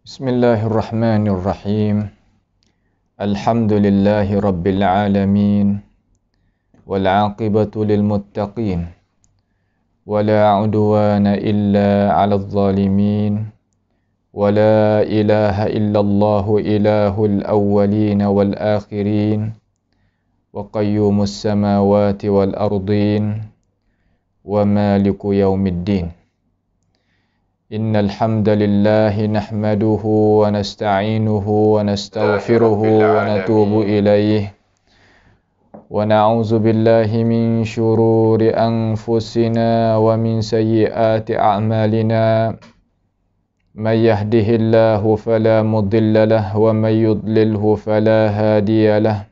Bismillahirrahmanirrahim. Alhamdulillahi rabbil alamin. Wal 'aqibatu lil muttaqin. Wala 'udwana illa 'alal zalimin. Wala ilaha illallah ilahul awwalin wal akhirin. Wa qayyumus samawati wal ardin. Wa maliku yaumiddin. Innal hamdalillahi nahmaduhu wa nasta'inuhu wa nastaghfiruhu wa natubu ilayhi wa na'udzu billahi min shururi anfusina wa min sayyiati a'malina may yahdihillahu fala mudilla lahu wa may yudlilhu fala hadiya lahu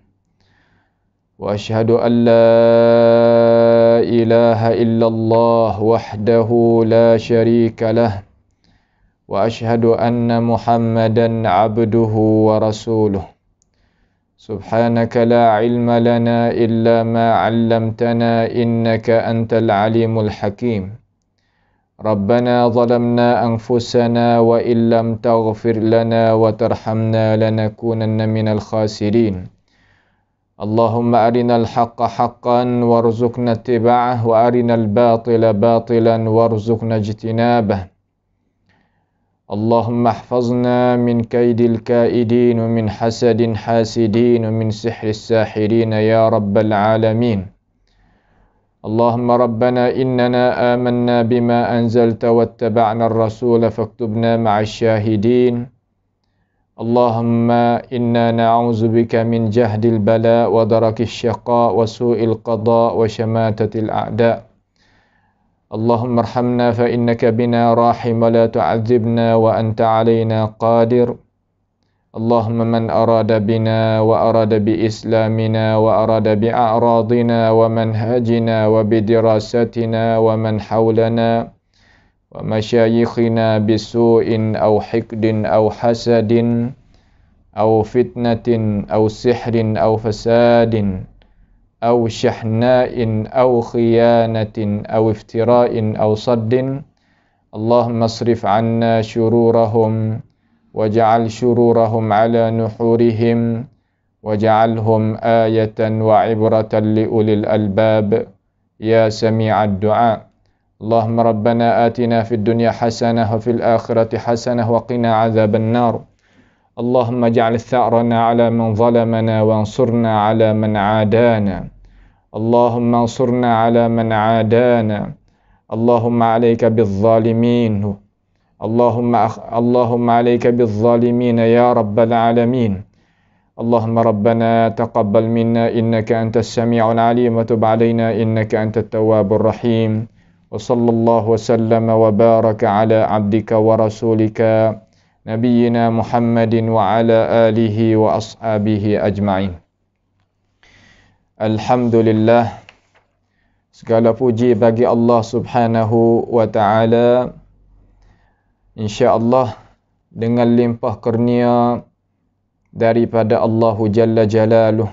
wa ashhadu an la ilaha illallah wahdahu la syarika lahu wa ashhadu anna Muhammadan abduhu wa rasuluh. Subhanaka la ilma lana illa ma 'allamtana innaka antal alimul hakim. Rabbana zalamna anfusana wa illam taghfir lana wa tarhamna lanakunanna minal khasirin. Allahumma arinal haqqa haqqan warzuqna ittiba'ah wa arinal batila batilan warzuqna ijtinabah. Allahumma ihfazna min kaidil kaidin wa min hasadin hasidin wa min sihris sahirin ya rabbal alamin. Allahumma rabbana innana amanna bima anzalta wattaba'na ar-rasula faktubna ma'asy syahidin. Allahumma inna na'udzubika min jahdil bala wa darakis syaqa wa su'il qada wa syamatatil a'da. Allahumma arhamna fa innaka bina rahim wa la tu'adzibna wa anta alaina qadir. Allahumma man arada bina wa arada bi islamina wa arada bi a'radina wa manhajina wa bi dirasatina wa man hawlana wa masyayikhina bisu'in aw hikdin aw hasadin aw fitnatin aw sihrin aw fasadin aw syahna'in aw khiyanatin aw iftira'in aw saddin. Allahumma asrif 'anna syururahum waj'al syururahum 'ala nuhurihim waj'alhum ayatan wa 'ibratan li ulil albab ya sami'ad du'a. Allahumma rabbana atina fid dunya hasanah wa fil akhirati hasanah wa qina 'adzaban nar. Allahumma ij'al tha'rana 'ala man zalamana wansurna 'ala man 'adana. Allahumma ansurna 'ala man 'adana. Allahumma 'alaika bizz-zalimin. Allahumma 'alaika bizz-zalimin ya rabbal alamin. Allahumma rabbana taqabbal minna innaka antas sami'ul 'alim wa tub 'alaina innaka antat tawwabur rahim. Wa sallallahu wa sallama wa baraka 'ala 'abdika wa rasulika Nabiyyina Muhammadin wa ala alihi wa ashabihi ajma'in. Alhamdulillah. Segala puji bagi Allah Subhanahu wa ta'ala. InsyaAllah dengan limpah kurnia daripada Allahu Jalla Jalaluh,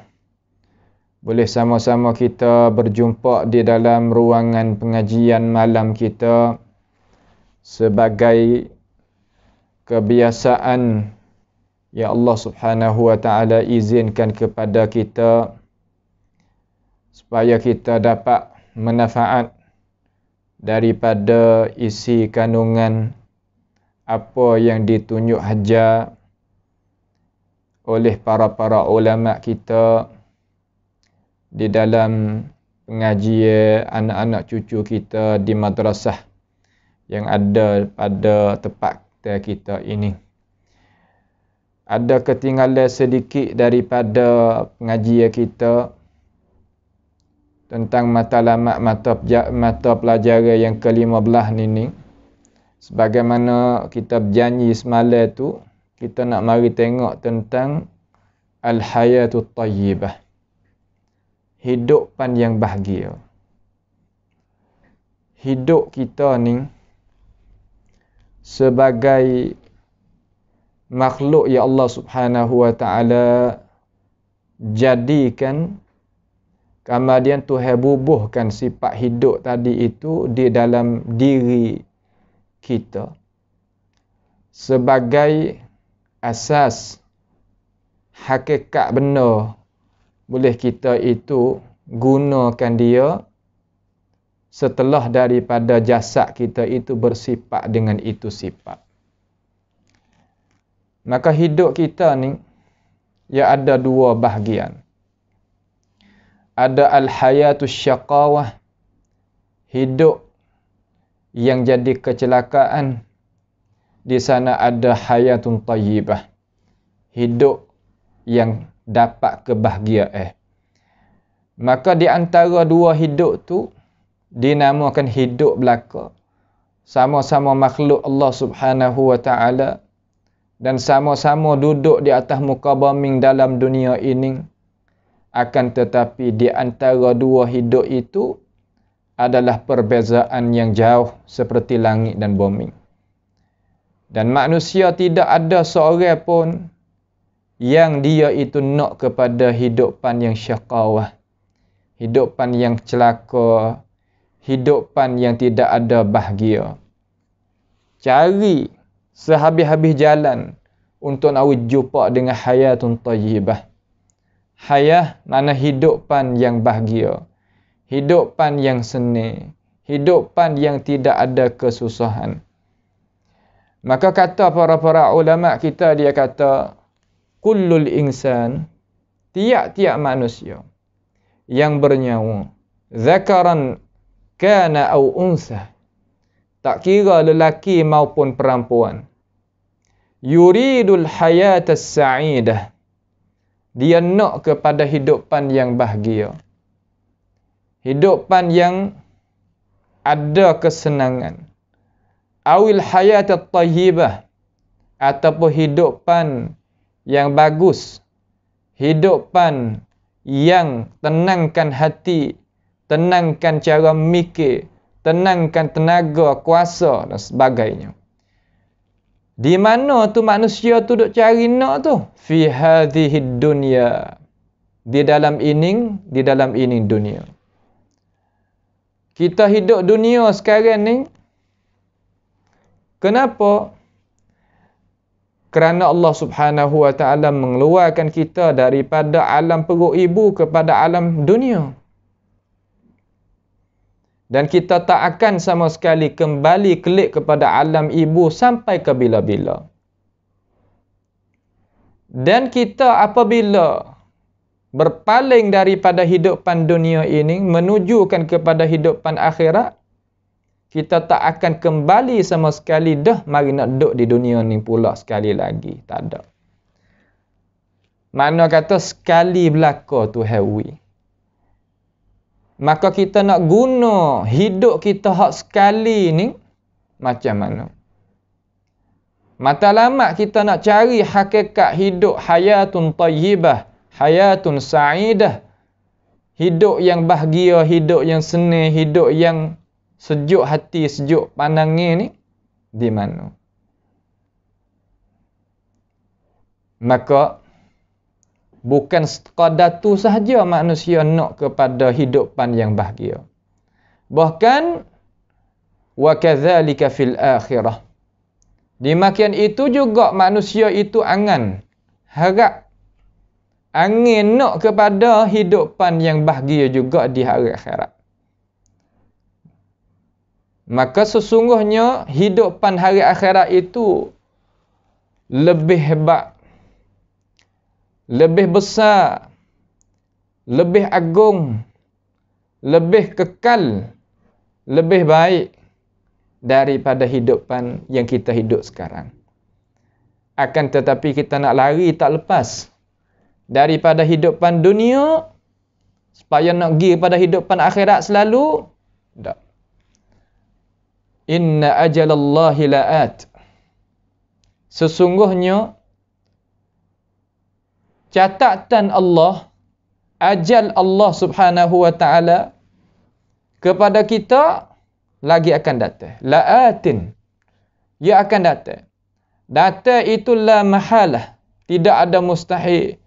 boleh sama-sama kita berjumpa di dalam ruangan pengajian malam kita sebagai kebiasaan yang Allah Subhanahu wa ta'ala izinkan kepada kita supaya kita dapat manfaat daripada isi kandungan apa yang ditunjuk hajar oleh para ulama kita di dalam pengajian anak-anak cucu kita di madrasah yang ada pada tempat kita ini. Ada ketinggalan sedikit daripada pengajian kita tentang matlamat mata pelajaran yang ke-15 ni. Sebagaimana kita berjanji semalam tu, kita nak mari tengok tentang al-hayatut tayyibah, hidupan yang bahagia. Hidup kita ni sebagai makhluk yang Allah Subhanahu wa ta'ala jadikan, kemudian Tuhan bubuhkan sifat hidup tadi itu di dalam diri kita sebagai asas hakikat benar boleh kita itu gunakan dia setelah daripada jasad kita itu bersifat dengan itu sifat. Maka hidup kita ni ya ada dua bahagian. Ada al-hayatus syaqawah, hidup yang jadi kecelakaan. Di sana ada hayatun tayyibah, hidup yang dapat kebahagiaan. Maka di antara dua hidup tu dinamakan hidup belaka. Sama-sama makhluk Allah Subhanahu wa taala dan sama-sama duduk di atas muka bumi dalam dunia ini. Akan tetapi di antara dua hidup itu adalah perbezaan yang jauh seperti langit dan bumi. Dan manusia tidak ada seorang pun yang dia itu nak kepada hidupan yang syaqawah, hidupan yang celaka, hidupan yang tidak ada bahagia. Cari sehabis-habis jalan untuk nak jumpa dengan hayatun tayyibah. Hayah mana hidupan yang bahagia, hidupan yang senang, hidupan yang tidak ada kesusahan. Maka kata para ulama kita, dia kata kullul insan, tiap-tiap manusia yang bernyawa, zakaran kana au unsa, tak kira lelaki maupun perempuan, yuridul hayatas sa'idah, dia nak kepada hidupan yang bahagia, hidupan yang ada kesenangan, awil hayatat tayyibah, ataupun hidupan yang bagus, hidupan yang tenangkan hati, tenangkan cara mikir, tenangkan tenaga, kuasa dan sebagainya. Di mana tu manusia tu duk cari nak tu? Fi hadhihi dunya, di dalam ini dunia. Kita hidup dunia sekarang ni, kenapa? Kerana Allah Subhanahu wa taala mengeluarkan kita daripada alam perut ibu kepada alam dunia. Dan kita tak akan sama sekali kembali kelik kepada alam ibu sampai ke bila-bila. Dan kita apabila berpaling daripada hidupan dunia ini menujukan kepada hidupan akhirat, kita tak akan kembali sama sekali dah mari nak duduk di dunia ni pula sekali lagi. Tak ada. Mana kata sekali belaka tu hewi. Maka kita nak guna hidup kita hak sekali ni macam mana? Matlamat kita nak cari hakikat hidup hayatun tayyibah, hayatun sa'idah, hidup yang bahagia, hidup yang senang, hidup yang sejuk hati, sejuk pandangan ni di mana? Maka bukan sekadar tu sahaja manusia nak kepada hidupan yang bahagia. Bahkan wa kadzalika fil akhirah. Demikian itu juga manusia itu angan harap angin nak kepada hidupan yang bahagia juga di hari akhirat. Maka sesungguhnya hidupan hari akhirat itu lebih hebat, lebih besar, lebih agung, lebih kekal, lebih baik daripada hidupan yang kita hidup sekarang. Akan tetapi kita nak lari tak lepas daripada hidupan dunia supaya nak pergi pada hidupan akhirat selalu. Tak. Inna ajalallahi la'at. Sesungguhnya catatan Allah, ajal Allah Subhanahu wa taala kepada kita lagi akan datang. La'atin. Ia akan datang. Datang itu la mahalah. Tidak ada mustahil.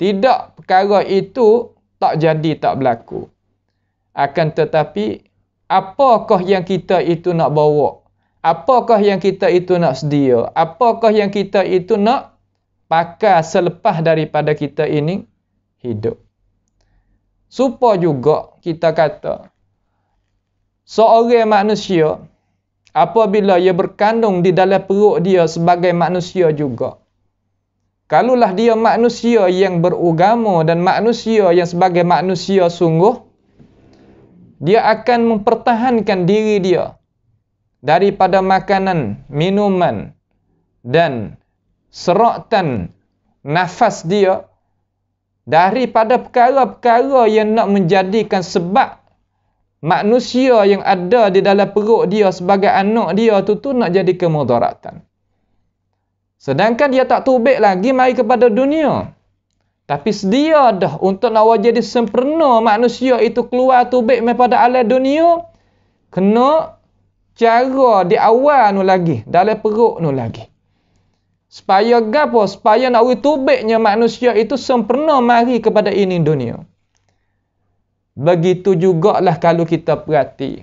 Tidak perkara itu tak jadi, tak berlaku. Akan tetapi, apakah yang kita itu nak bawa? Apakah yang kita itu nak sedia? Apakah yang kita itu nak pakai selepas daripada kita ini hidup. Supaya juga kita kata, seorang manusia, apabila ia berkandung di dalam perut dia sebagai manusia juga, kalaulah dia manusia yang beragama dan manusia yang sebagai manusia sungguh, dia akan mempertahankan diri dia daripada makanan, minuman dan seratan nafas dia daripada perkara-perkara yang nak menjadikan sebab manusia yang ada di dalam perut dia sebagai anak dia tu nak jadi kemudaratan. Sedangkan dia tak tubik lagi mari kepada dunia. Tapi sedia dah untuk nak jadi sempurna manusia itu keluar tubik daripada alam dunia, kena cara di awal nu lagi, dalam perut nu lagi. Supaya gapo? Supaya nak tubiknya manusia itu sempurna mari kepada ini dunia. Begitu jugalah kalau kita perhati.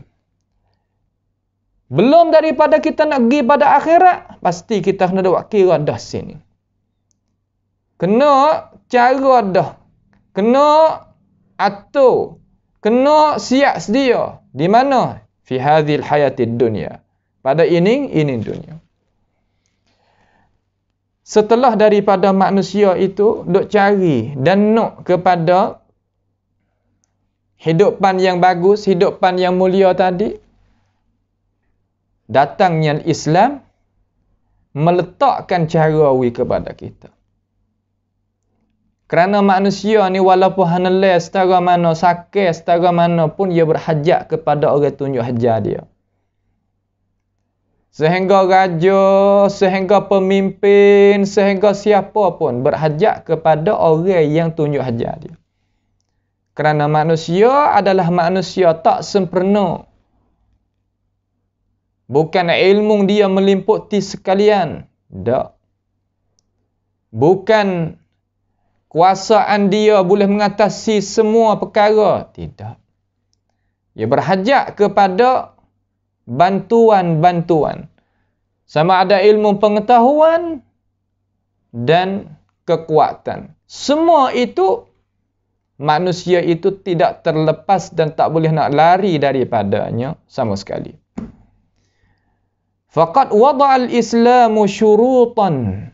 Belum daripada kita nak pergi pada akhirat, pasti kita kena buat kira dah sini. Kena cara dah. Kena atur. Kena siap sedia. Di mana? Fi hadhil hayatid dunya. Pada ini dunia. Setelah daripada manusia itu duk cari dan nak kepada hidupan yang bagus, hidupan yang mulia tadi, datangnya Islam meletakkan cara kepada kita. Kerana manusia ni walaupun hanelai setara mana, sakit setara mana pun, ia berhajat kepada orang tunjuk hajar dia. Sehingga raja, sehingga pemimpin, sehingga siapa pun berhajat kepada orang yang tunjuk hajar dia. Kerana manusia adalah manusia tak sempurna. Bukan ilmu dia meliputi sekalian. Tak. Bukan kuasaan dia boleh mengatasi semua perkara. Tidak. Ia berhajat kepada bantuan-bantuan. Sama ada ilmu pengetahuan dan kekuatan. Semua itu manusia itu tidak terlepas dan tak boleh nak lari daripadanya sama sekali. Faqad wada'al Islamu syurutan.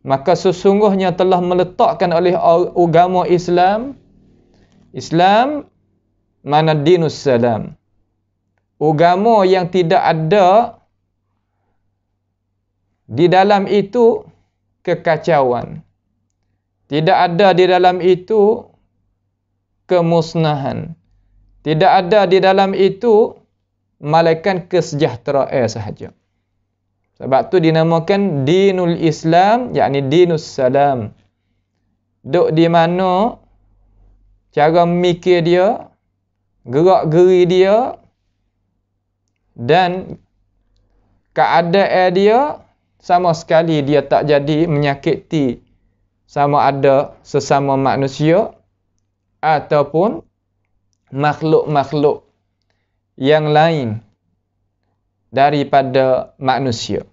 Maka sesungguhnya telah meletakkan oleh agama Islam mana dinus salam. Agama yang tidak ada di dalam itu kekacauan. Tidak ada di dalam itu kemusnahan. Tidak ada di dalam itu malaikat kesejahteraan sahaja. Sebab tu dinamakan dinul Islam, yakni dinus salam. Duk di mana cara mikir dia, gerak-geri dia dan keadaan dia sama sekali dia tak jadi menyakiti sama ada sesama manusia ataupun makhluk-makhluk yang lain daripada manusia.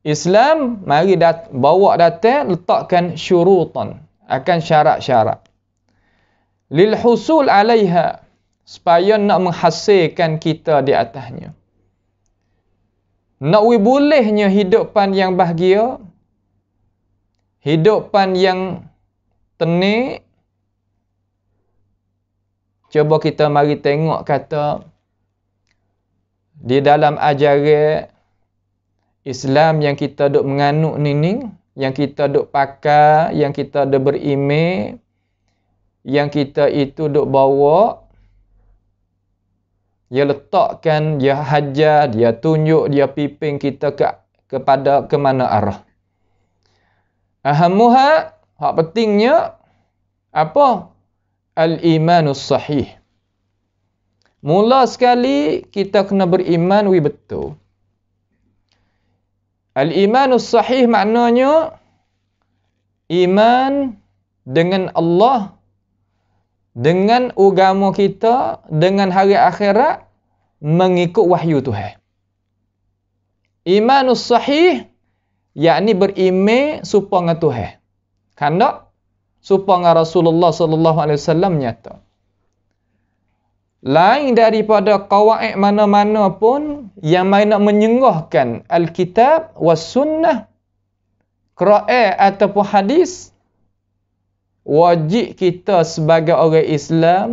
Islam mari bawa datang letakkan syurutan, akan syarat-syarat. Lil husul alaiha, supaya nak menghasilkan kita di atasnya. Nak bolehnya hidupan yang bahagia, hidupan yang tenang. Cuba kita mari tengok kata di dalam ajaran Islam yang kita duk menganut ni, yang kita duk pakai, yang kita duk berimej, yang kita itu duk bawa, dia letakkan, dia hajar, dia tunjuk, dia pimpin kita kepada ke mana arah. Ahammuha, hak pentingnya apa? Al-imanus sahih. Mula sekali kita kena beriman betul. Al-imanus sahih maknanya iman dengan Allah, dengan agama kita, dengan hari akhirat, mengikut wahyu Tuhan. Imanus sahih yakni beriman serupa dengan Tuhan. Karena serupa dengan Rasulullah sallallahu alaihi wasallam nyata. Lain daripada qawaid mana-mana pun yang main nak menyengahkan Alkitab was sunnah, Quran ataupun hadis, wajib kita sebagai orang Islam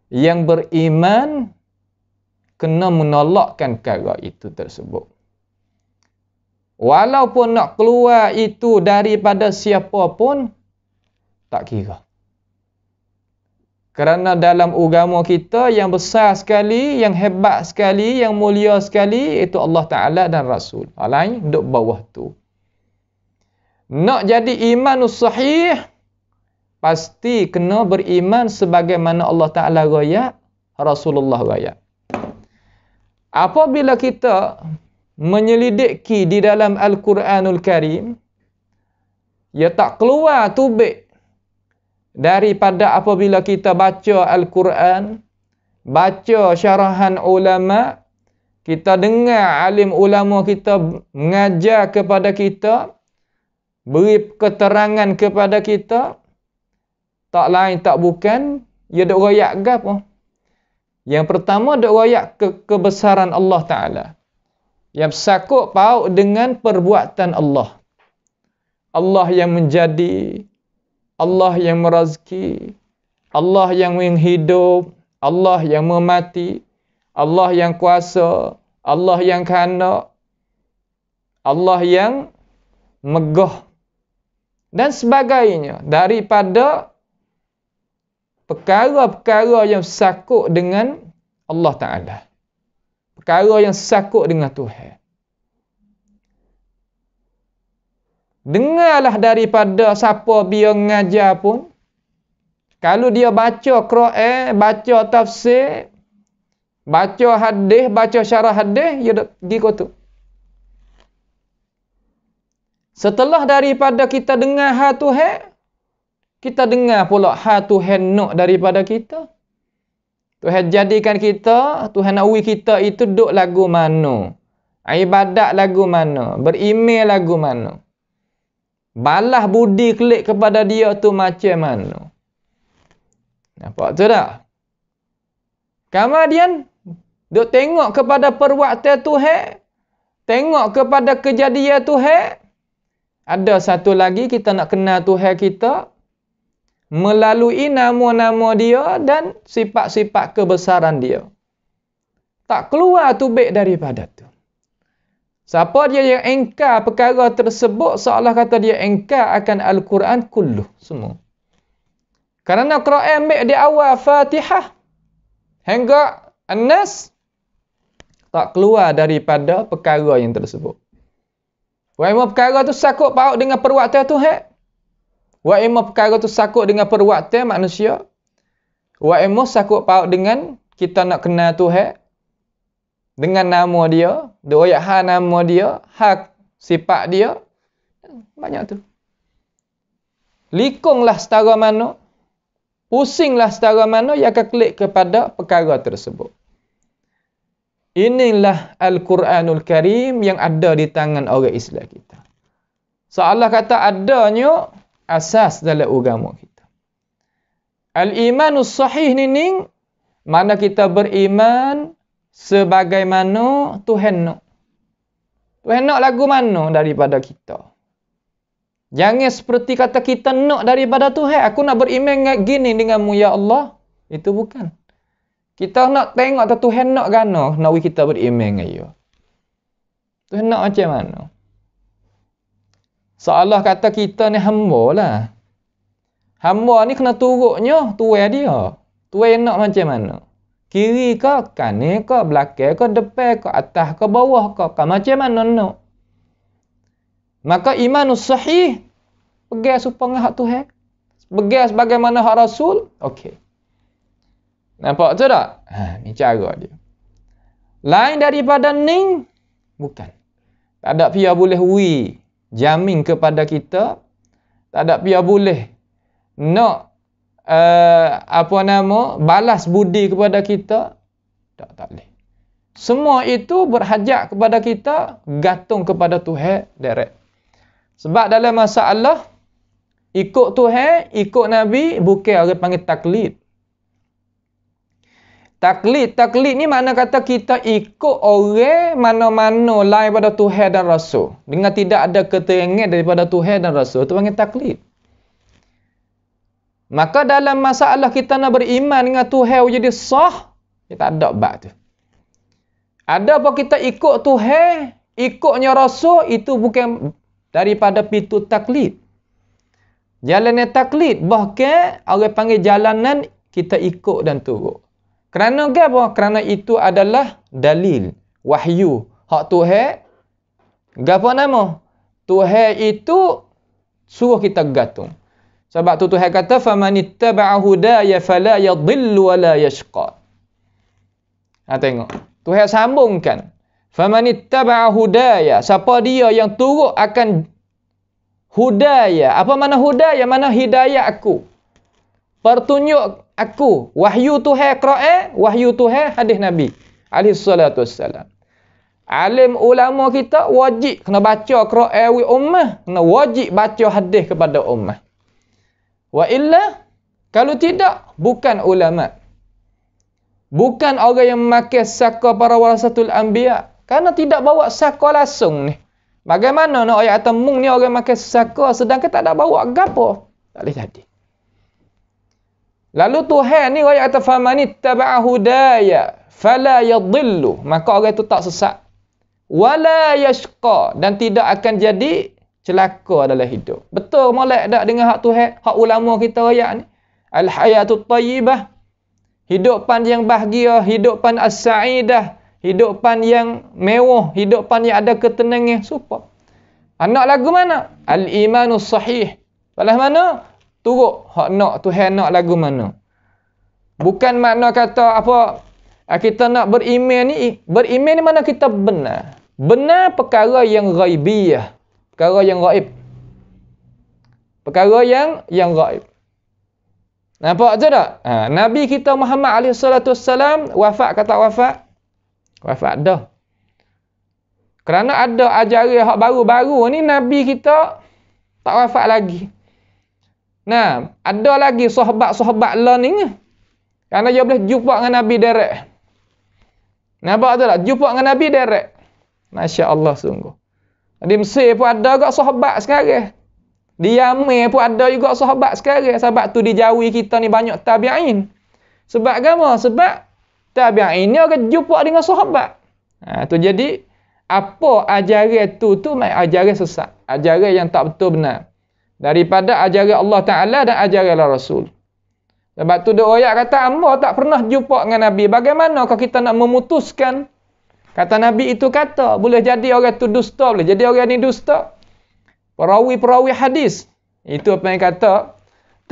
yang beriman kena menolakkan perkara itu tersebut. Walaupun nak keluar itu daripada siapa pun, tak kira. Kerana dalam agama kita yang besar sekali, yang hebat sekali, yang mulia sekali, itu Allah Ta'ala dan Rasul. Lain duduk bawah tu. Nak jadi imanus sahih, pasti kena beriman sebagaimana Allah Ta'ala raya, Rasulullah raya. Apabila kita menyelidiki di dalam Al-Quranul Karim, ia tak keluar tubik daripada apabila kita baca Al-Quran, baca syarahan ulama, kita dengar alim ulama kita mengajar kepada kita, beri keterangan kepada kita, tak lain tak bukan, ia duk royak gapo? Yang pertama duk royak kebesaran Allah Ta'ala. Yang sakut paut dengan perbuatan Allah. Allah yang menjadi, Allah yang merazki, Allah yang menghidup, Allah yang memati, Allah yang kuasa, Allah yang kanak, Allah yang megah dan sebagainya daripada perkara-perkara yang sakut dengan Allah Ta'ala. Perkara yang sakut dengan Tuhan. Dengarlah daripada siapa dia mengajar pun. Kalau dia baca Quran, baca tafsir, baca hadis, baca syarah hadis, dia pergi kotak. Setelah daripada kita dengar hal Tuhan, kita dengar pula hal Tuhan nak daripada kita. Tuhan jadikan kita, Tuhan nak uji kita itu duk lagu mana. Ibadat lagu mana. Berimeh lagu mana. Balas budi klik kepada dia tu macam mana. Nampak tu tak? Kemudian, duk tengok kepada perbuatan Tuhan. Tengok kepada kejadian Tuhan. Ada satu lagi kita nak kenal Tuhan kita melalui nama-nama dia dan sifat-sifat kebesaran dia. Tak keluar tubik daripada tu. Siapa dia yang engkar perkara tersebut, seolah kata dia engkar akan Al-Quran kulluh, semua. Kerana Quran ambil di awal Fatihah hingga An-Nas, tak keluar daripada perkara yang tersebut. Wa imma perkara tu sakut paut dengan perbuatan Tuhan. Wa imma perkara tu sakut dengan perbuatan manusia. Wa imma sakut paut dengan kita nak kenal Tuhan dengan nama dia, doyak hak nama dia, hak sifat dia. Banyak tu. Likunglah setara mana, pusinglah setara mana, ia akan klik kepada perkara tersebut. Inilah Al-Quranul Karim yang ada di tangan orang Islam kita. Seolah kata adanya asas dalam agama kita. Al-imanus sahih ni mana kita beriman sebagaimana Tuhan nak. Tuhan nak lagu mana daripada kita. Jangan seperti kata kita nak daripada Tuhan. Aku nak beriman gini denganmu ya Allah. Itu bukan. Kita nak tengok tak Tuhan nak gana. Nak kita beriman dengan dia. Tuhan nak macam mana. Seolah kata kita ni hamba lah. Hamba ni kena turutnya Tuhan dia. Tuhan nak macam mana. Kiri ke, kanan ke, belakang ke, depan ke, atas ke, bawah ke, macam mana nak. Maka imanus sahih, pegang supaya hak Tuhan. Pegang sebagaimana hak Rasul, okey. Nampak tu tak? Ni cara dia. Lain daripada ni, bukan. Tak ada pihak boleh jamin kepada kita. Tak ada pihak boleh nak balas budi kepada kita. Tak boleh. Semua itu berhajat kepada kita, gantung kepada Tuhan direct. Sebab dalam masalah ikut Tuhan, ikut Nabi, bukan orang panggil taklid. Taklid ni makna kata kita ikut orang mana-mana lain pada Tuhan dan Rasul. Dengan tidak ada keterangan daripada Tuhan dan Rasul. Itu panggil taklid. Maka dalam masalah kita nak beriman dengan Tuhan jadi sah, kita ada bab tu. Ada apa kita ikut Tuhan, ikutnya Rasul, itu bukan daripada pintu taklid. Jalannya taklid, bahkan orang panggil jalanan kita ikut dan turut. Kerana apa? Kerana itu adalah dalil, wahyu, hak Tuhan. Apa nama? Tuhan itu suruh kita gantung. Sebab tu Tuhan kata, "Famanittaba'a hudaya fala yadhillu wa la yashqa." Tengok. Tuhan sambungkan. "Famanittaba'a hudaya." Siapa dia yang turut akan hudaya. Apa mana hudaya? Mana hidayah aku. Pertunjuk aku. Wahyu Tuhan Quran, wahyu Tuhan hadis Nabi alaihi salatu wassalam. Alim ulama kita wajib kena baca Quran wi ummah, kena wajib baca hadis kepada ummah. Wa illa, kalau tidak, bukan ulama. Bukan orang yang memakai saka para warasatul anbiya. Karena tidak bawa saka langsung ni. Bagaimana nak ayat temung ni orang makan saka sedangkan tak ada bawa gapo? Tak boleh jadi. Lalu Tuhan ni ayat kata famanittaba'a hudaya fala yadhillu, maka orang itu tak sesat. Wala yashqa, dan tidak akan jadi celaka dalam hidup. Betul molek tak dengan hak Tuhan, hak ulama kita ayat ni? Al hayatut thayyibah, hidupan yang bahagia, hidupan as-sa'idah, hidupan yang mewah, hidupan yang ada ketenangan. Super. Anak lagu mana? Al-imanus sahih. Balas mana? Turut hak nak Tuhan nak lagu mana. Bukan makna kata apa kita nak beriman ni mana kita benar. Benar perkara yang ghaibiyah. Perkara yang gaib. Perkara yang gaib. Nampak je tak? Nabi kita Muhammad alaihi salatu wassalam wafat kata wafat? Wafat dah. Kerana ada ajaran hak baru-baru ni Nabi kita tak wafat lagi. Nah, ada lagi sahabat-sahabat learning. Kerana dia boleh jumpa dengan Nabi direct. Nampak tu tak? Jumpa dengan Nabi direct. Masya Allah sungguh. Di Mesir pun ada juga sahabat sekarang. Di Yaman pun ada juga sahabat sekarang. Sebab tu di Jawi kita ni banyak tabi'in. Sebab apa? Sebab tabi'in ni orang jumpa dengan sahabat. Tu jadi, apa ajaran tu ajaran sesat. Ajaran yang tak betul benar. Daripada ajaran Allah Ta'ala dan ajaran Rasul. Sebab tu dia ayat kata, hamba tak pernah jumpa dengan Nabi. Bagaimana kalau kita nak memutuskan? Kata Nabi itu kata, boleh jadi orang tu dusta, boleh jadi orang ni dusta. Perawi-perawi hadis. Itu apa yang kata,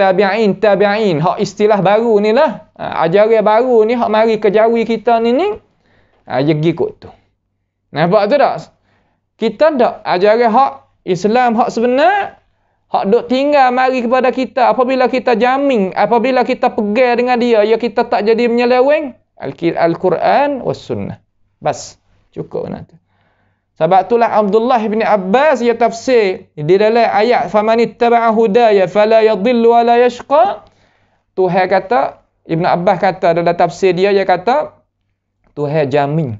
tabi'in. Hak istilah baru ni lah. Ajaran baru ni, hak mari ke Jawi kita ni. Jadi kot tu. Nampak tu tak? Kita tak ajaran hak Islam, hak sebenar. Hak duk tinggal mari kepada kita. Apabila kita jamin, apabila kita pegang dengan dia, ya kita tak jadi menyeleweng. Al-Quran was sunnah. Bas. Cukup nanti. Sebab itulah Abdullah bin Abbas dia tafsir di dalam ayat famanittaba'a hudaya fala yadhillu wa la yashqa. Tuhan kata, Ibn Abbas kata dalam tafsir dia kata, Tuhan jamin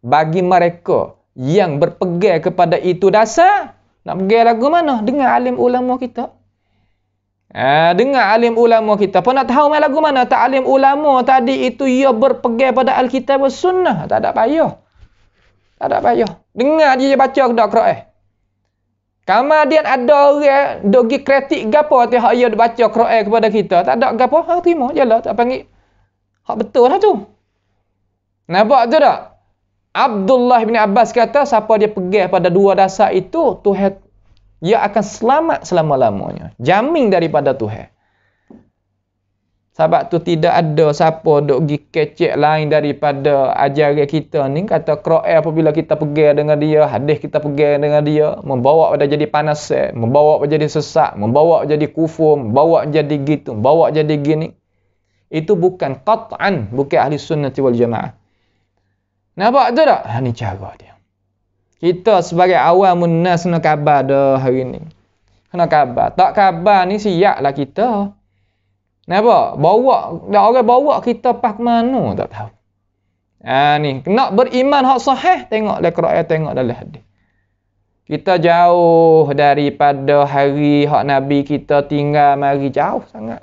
bagi mereka yang berpegang kepada itu dasar. Nak pegang lagu mana? Dengar alim ulama kita. Dengar alim ulama kita. Apa nak tahu main lagu mana? Tak alim ulama tadi itu ia berpegang pada Alkitab dan Sunnah. Tak ada payah. Tak ada payah. Dengar dia baca dak Quran. Kemudian ada orang dogi kritik gapo hati hak ia baca Quran kepada kita. Tak ada gapo, hak terima jelah, tak panggil. Hak betul lah tu. Nampak tu tak? Abdullah bin Abbas kata, siapa dia pegang pada dua dasar itu, Tuhan dia akan selamat selama-lamanya. Jamin daripada Tuhan. Sebab tu tidak ada siapa duk pergi kecek lain daripada ajaran kita ni. Kata Quran apabila kita pegang dengan dia, hadis kita pegang dengan dia, membawa pada jadi panas, membawa pada jadi sesak, membawa jadi kufur, membawa jadi gitu, membawa jadi gini. Itu bukan qat'an, bukan ahli sunnah wal jamaah. Nampak tu tak? Ni cara dia. Kita sebagai awamun nas kena khabar dah hari ni. Kena khabar. Tak khabar ni siaplah kita. Kenapa? Orang bawa kita pas ke mana tak tahu. Ni nak beriman hak sahih, tengok dalam Quran, tengok dalam hadis. Kita jauh daripada hari hak Nabi kita tinggal mari, jauh sangat.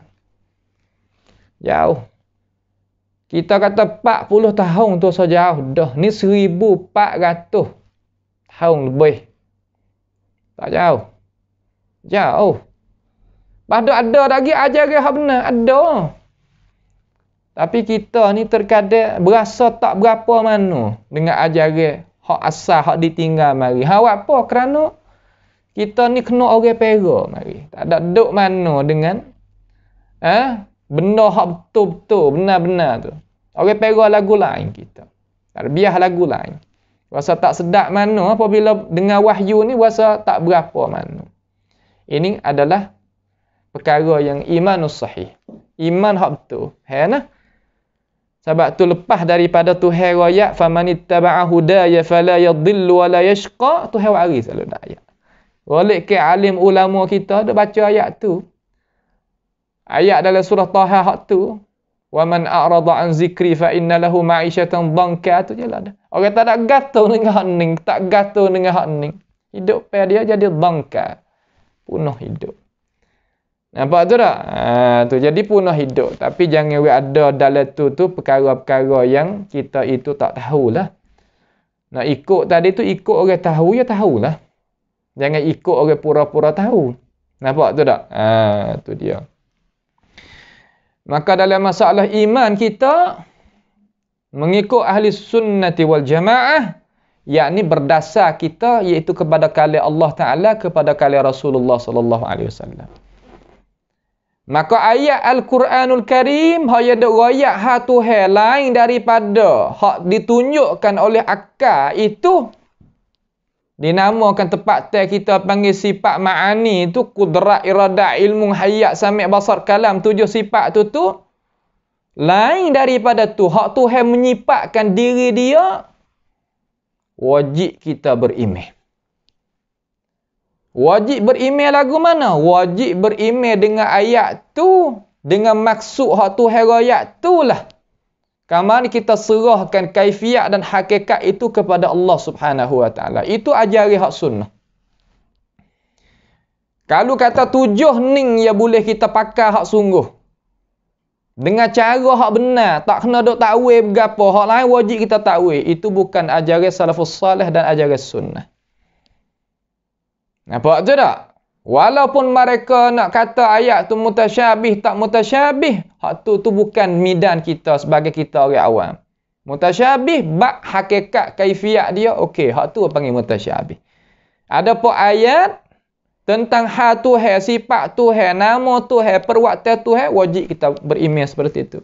Jauh. Kita kata 40 tahun tu sejauh dah. Ni 1400 tahun lebih. Tak jauh. Jauh. Pada ada lagi ajaran hak benar, ada. Tapi kita ni terkadang berasa tak berapa mana dengan ajaran hak asal, hak ditinggal mari. Hak apa? Kerana kita ni kena orang pera mari. Tak ada duk mana dengan benda hak betul-betul, benar-benar tu. Orang pera lagu lain kita. Tarbiyah lagu lain. Rasa tak sedap mana apabila dengar wahyu ni, rasa tak berapa mana. Ini adalah perkara yang imanus sahih. Iman hak betul. Nah. Sebab tu lepas daripada Tuhan ayat famanittaba'a hudaya fala yadhillu wa la yashqa, Tuhan waris selalu ayat. Walik ke alim ulama kita dah baca ayat tu. Ayat dalam surah Taha hak tu, wa man a'rada an zikri fa inna lahu ma'isyatan dhanka, tu je lah dah. Orang tak ada gatal dengan hak ning, tak gatal dengan hak ning. Hidup pe dia jadi dhanka. Punah hidup. Nampak tu tak? Tu jadi punah hidup. Tapi jangan ada dalam tu perkara-perkara yang kita itu tak tahulah. Nak ikut tadi tu, ikut orang tahu, ya tahulah. Jangan ikut orang pura-pura tahu. Nampak tu tak? Tu dia. Maka dalam masalah iman kita, mengikut ahli sunnati wal jamaah, yakni berdasar kita iaitu kepada kalam Allah Ta'ala, kepada kalam Rasulullah sallallahu alaihi wasallam. Maka ayat Al-Quranul Karim hak ada royak hak Tuhan lain daripada hak ditunjukkan oleh akal, itu dinamakan tepat kita panggil sifat ma'ani tu, kudrat, iradah, ilmu, hayat, sami', basar, kalam. 7 sifat tu lain daripada tu. Hak Tuhan menyifatkan diri dia, wajib kita beriman. Wajib beriman lagu mana? Wajib beriman dengan ayat tu, dengan maksud hak Tuhan ayat tu lah. Kamar ni kita serahkan kaifiat dan hakikat itu kepada Allah Subhanahu wa taala. Itu ajari hak sunnah. Kalau kata 7 ning ya boleh kita pakai hak sungguh. Dengan cara hak benar, tak kena dok takwil bergapo, hak lain wajib kita takwil. Itu bukan ajaran salafus salih dan ajaran sunnah. Nampak tu tak? Walaupun mereka nak kata ayat tu mutasyabih, tak mutasyabih, hak tu bukan midan kita sebagai kita orang awam. Mutasyabih, bak hakikat kaifiat dia, okey, hak tu panggil mutasyabih. Ada pun ayat tentang hal Tuhan, sifat Tuhan, nama Tuhan, perbuatan Tuhan, wajib kita beriman seperti itu.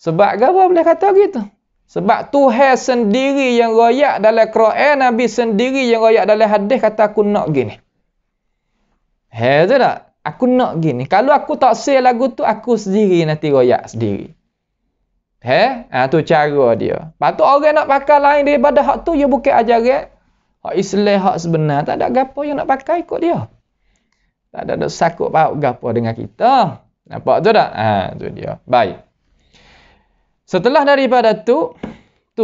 Sebab apa boleh kata gitu? Sebab Tuhan sendiri yang royak dalam Quran, Nabi sendiri yang royak dalam hadis, kata aku nak gini. Tu tak? Aku nak gini. Kalau aku tak say lagu tu, aku sendiri nanti royak sendiri. Tu cara dia. Lepas tu orang nak pakai lain daripada hak tu, dia bukan ajaran hak Islam, hak sebenar. Tak ada gapo yang nak pakai ikut dia. Tak ada sakut paut gapo dengan kita. Nampak tu tak? Tu dia. Baik. Setelah daripada tu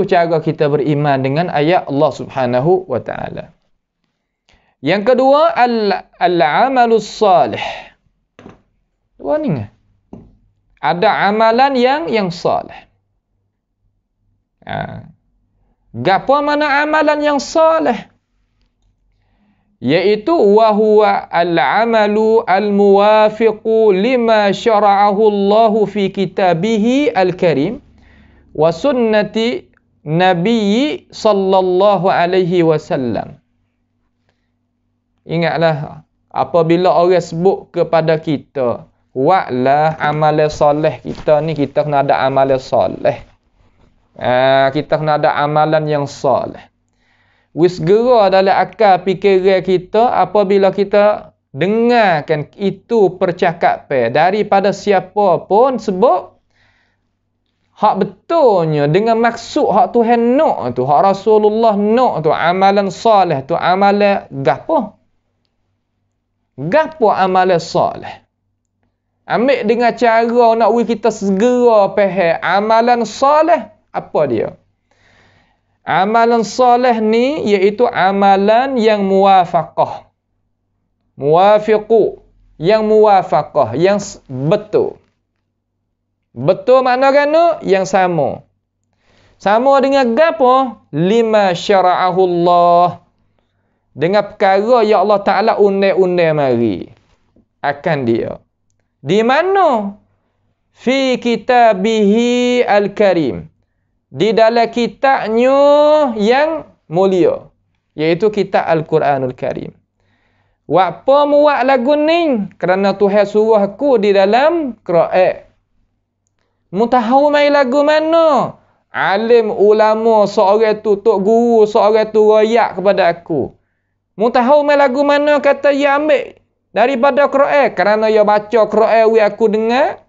cara kita beriman dengan ayat Allah Subhanahu wa taala. Yang kedua, al-amalus salih. Dua ni. Ada amalan yang salih. Gapo mana amalan yang salih? Yaitu wa huwa al-amalu al-muwafiqu lima syara'ahu Allah fi kitabih al-karim wa sunnati nabiyyi sallallahu alaihi wasallam. Ingatlah, apabila orang sebut kepada kita, buatlah amalan soleh kita ni, kita kena ada amalan soleh. Kita kena ada amalan yang soleh. Wis gera dalam akal fikiran kita apabila kita dengarkan itu percakapan daripada siapa pun sebut hak betulnya dengan maksud hak Tuhan nak tu, hak Rasulullah nak tu, amalan soleh tu, amalan gapo? Gapo amalan soleh? Ambil dengan cara nak kita segera faham amalan soleh apa dia? Amalan soleh ni iaitu amalan yang muwafaqah. Muwafiqu, yang muwafaqah, yang betul. Betul makna kan? Yang sama. Sama dengan gapo? Lima syara'ahu Allah. Dengan perkara yang Allah Ta'ala undai-undai mari. Akan dia. Di mana? Fi kitabihi al-karim. Di dalam kitabnya yang mulia. Iaitu kitab Al-Quranul Karim. Apa muat lagu ni? Kerana Tuhan suruh aku di dalam Quran. Mu tahu mai lagu mana? Alim ulama seorang tu, tok guru seorang tu royak kepada aku. Mu tahu mai lagu mana? Kata ya ambil daripada Quran. Kerana ya baca Quran wi aku dengar.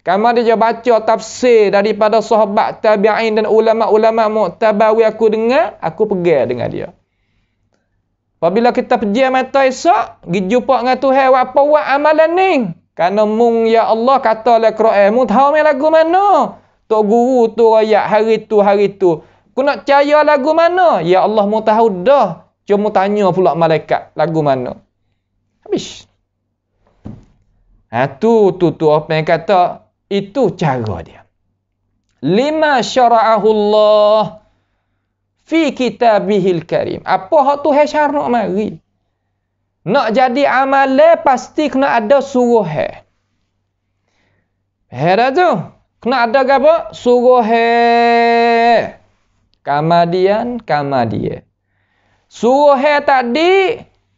Kamu dia baca tafsir daripada sahabat tabi'in dan ulama-ulama mu'tabar wi aku dengar, aku pegang dengan dia. Apabila kita pejam mata esok, pergi jumpa dengan Tuhan, apa buat amalan ni? Kerana mung ya Allah kata dalam Quran, mu tahu mai lagu mana? Tok guru tu royak hari tu. Aku nak percaya lagu mana? Ya Allah mu tahu dah. Cuma tanya pula malaikat lagu mana. Habis. Tu apa yang kata itu cara dia. Lima syara'ahu Allah fi kitabihil karim. Apa hak Tuhan syarak mari? Nak jadi amalan pasti kena ada suruh. Dah tu. Kena ada apa? Suruh. Kemudian. Suruh tadi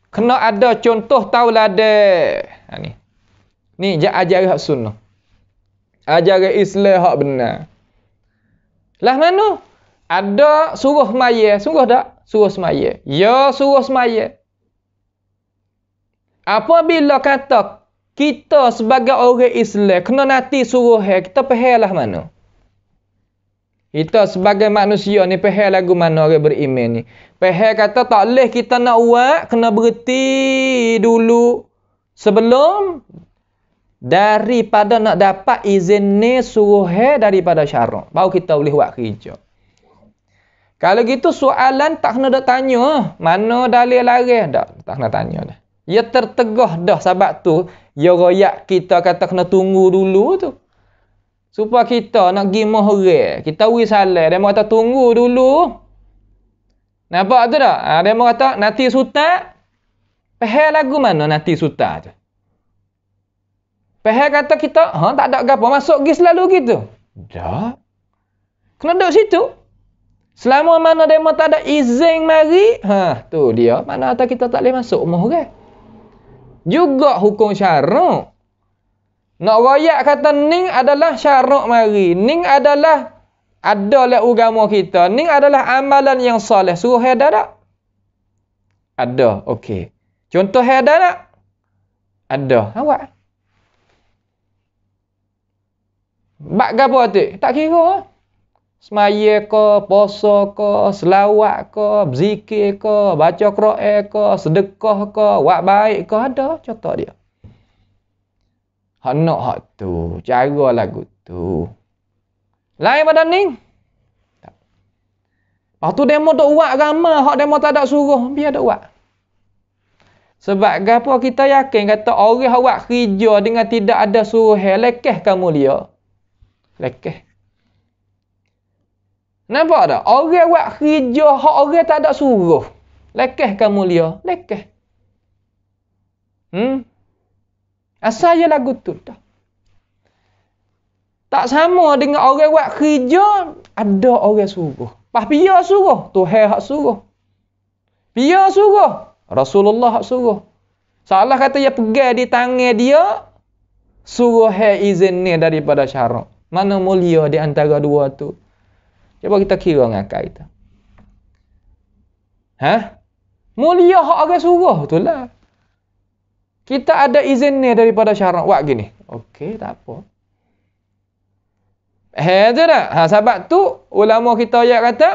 kena ada contoh tauladan. Ni ajaran hak sunnah. Ajaran Islam hak benar. Lah mana? Ada suruh semaya. Sungguh tak? Suruh semaya. Ya, suruh semaya. Apabila kata kita sebagai orang Islam kena nanti suruh kita faham lah mana? Kita sebagai manusia ni faham lagu mana orang beriman ni? Faham kata tak boleh kita nak buat, kena berhenti dulu sebelum daripada nak dapat izin ni suruh daripada syarak. Baru kita boleh buat kerja. Kalau gitu soalan tak kena dak tanya, mana dalil laris tak kena tanya dah. Ya tertegah dah sebab tu ya royak kita kata kena tunggu dulu tu. Supaya kita nak pergi mahram, kita wi salah, dia kata tunggu dulu. Nampak tu tak? Dia kata nanti sutat. Faham lagu mana nanti sutat tu? Faham kata kita, tak ada gapo masuk pergi selalu gitu. Tak. Kena duduk situ. Selama mana dia tak ada izin mari, tu dia. Mana kata kita tak boleh masuk rumah orang. Juga hukum syarak. Nak royak kata ning adalah syarak mari. Ning adalah adalah agama kita. Ning adalah amalan yang soleh. Suruh ada tak? Ada. Okey. Contoh ada tak? Ada. Awak. Bak gapo tu? Tak kira. Semaya ke, puasa ke, selawat ke, berzikir ke, baca Quran ke, sedekah ke, buat baik ke, ada contoh dia. Hak nak hak tu, cara lagu tu. Lain pada ni. Tak. Lepas tu demo duk buat ramai, hak demo tak ada suruh, biar duk buat. Sebab gapo kita yakin kata orang hak buat kerja dengan tidak ada suruh, lekeh kamu dia. Lekeh. Nampak tak? Orang buat kerja hak orang tak ada suruh. Lekeh kamu dia. Lekeh. Asal je lagu tu dah. Tak sama dengan orang buat kerja, ada orang suruh. Pas pia suruh, Tuhan hak suruh. Pia suruh, Rasulullah hak suruh. Salah kata dia pegang di tangan dia, suruh izin ni daripada syarak. Mana mulia di antara dua tu? Cuba kita kira dengan akal kita. Mulia hak orang suruh tu lah. Kita ada izin ni daripada syarak. Buat gini. Okey, tak apa. Tu dah. Sebab tu ulama kita ayat kata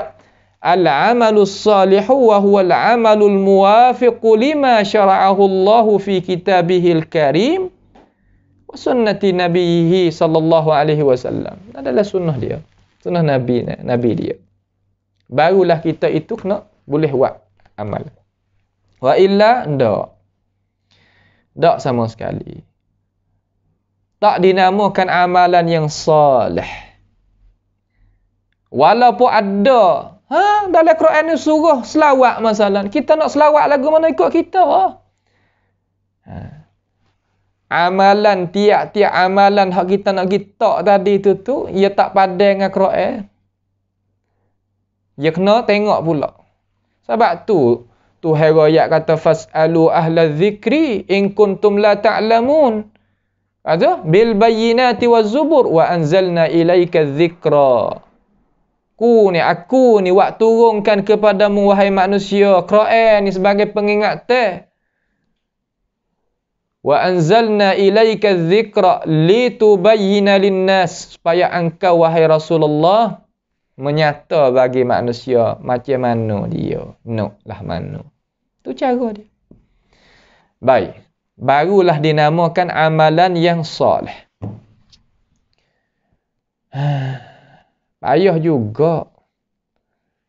al-amalus salihu wa huwa al-amalul muwafiqu lima syara'ahu Allah fi kitabihil karim wa sunnati nabiyhi sallallahu alaihi wasallam. Adalah sunnah dia. Sunnah Nabi dia. Barulah kita itu kena boleh buat amal. Wa illa ndak. Tak sama sekali. Tak dinamakan amalan yang salih. Walaupun ada, dalam Quran ni suruh selawat masalah. Kita nak selawat lagu mana ikut kita. Amalan, tiap-tiap amalan hak kita nak gitak tadi tu, ia tak padan dengan Quran. Ia kena tengok pula. Sebab tu, Tuhan ayat kata fas'alu ahla dzikri in kuntum la ta'lamun. Kata bil bayyinati waz zubur wa anzalna ilaika dzikra. Aku ni wak turunkan kepadamu wahai manusia Quran ni sebagai pengingatan. Wa anzalna ilaika dzikra litubayyana linnas, supaya engkau wahai Rasulullah menyata bagi manusia macam mana dia naklah mana. Tu cara dia. Baik. Barulah dinamakan amalan yang soleh. Payah juga.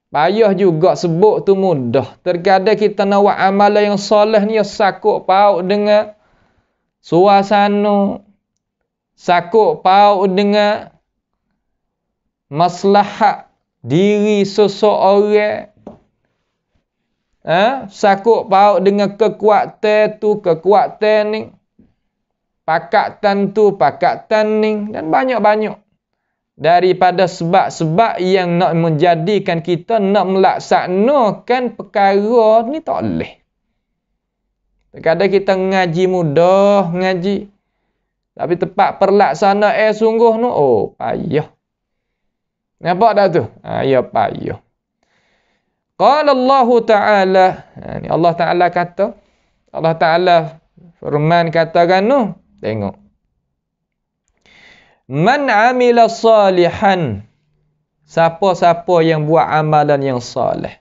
Payah juga sebut tu mudah. Terkadang kita nak buat amalan yang soleh ni sakut paut dengan suasana. Sakut paut dengan maslahat diri seseorang. Sakut paut dengan kekuatan tu, kekuatan ni. Pakatan tu, pakatan ni. Dan banyak-banyak. Daripada sebab-sebab yang nak menjadikan kita nak melaksanakan perkara ni tak boleh. Kadang kita ngaji mudah, ngaji. Tapi tepat perlaksanaan sungguh tu, payah. Nampak tak tu? Ya payah. Qala Allah Ta'ala, Allah Ta'ala kata, Allah Ta'ala firman katakan tu, tengok. Man amila salihan, siapa-siapa yang buat amalan yang salih.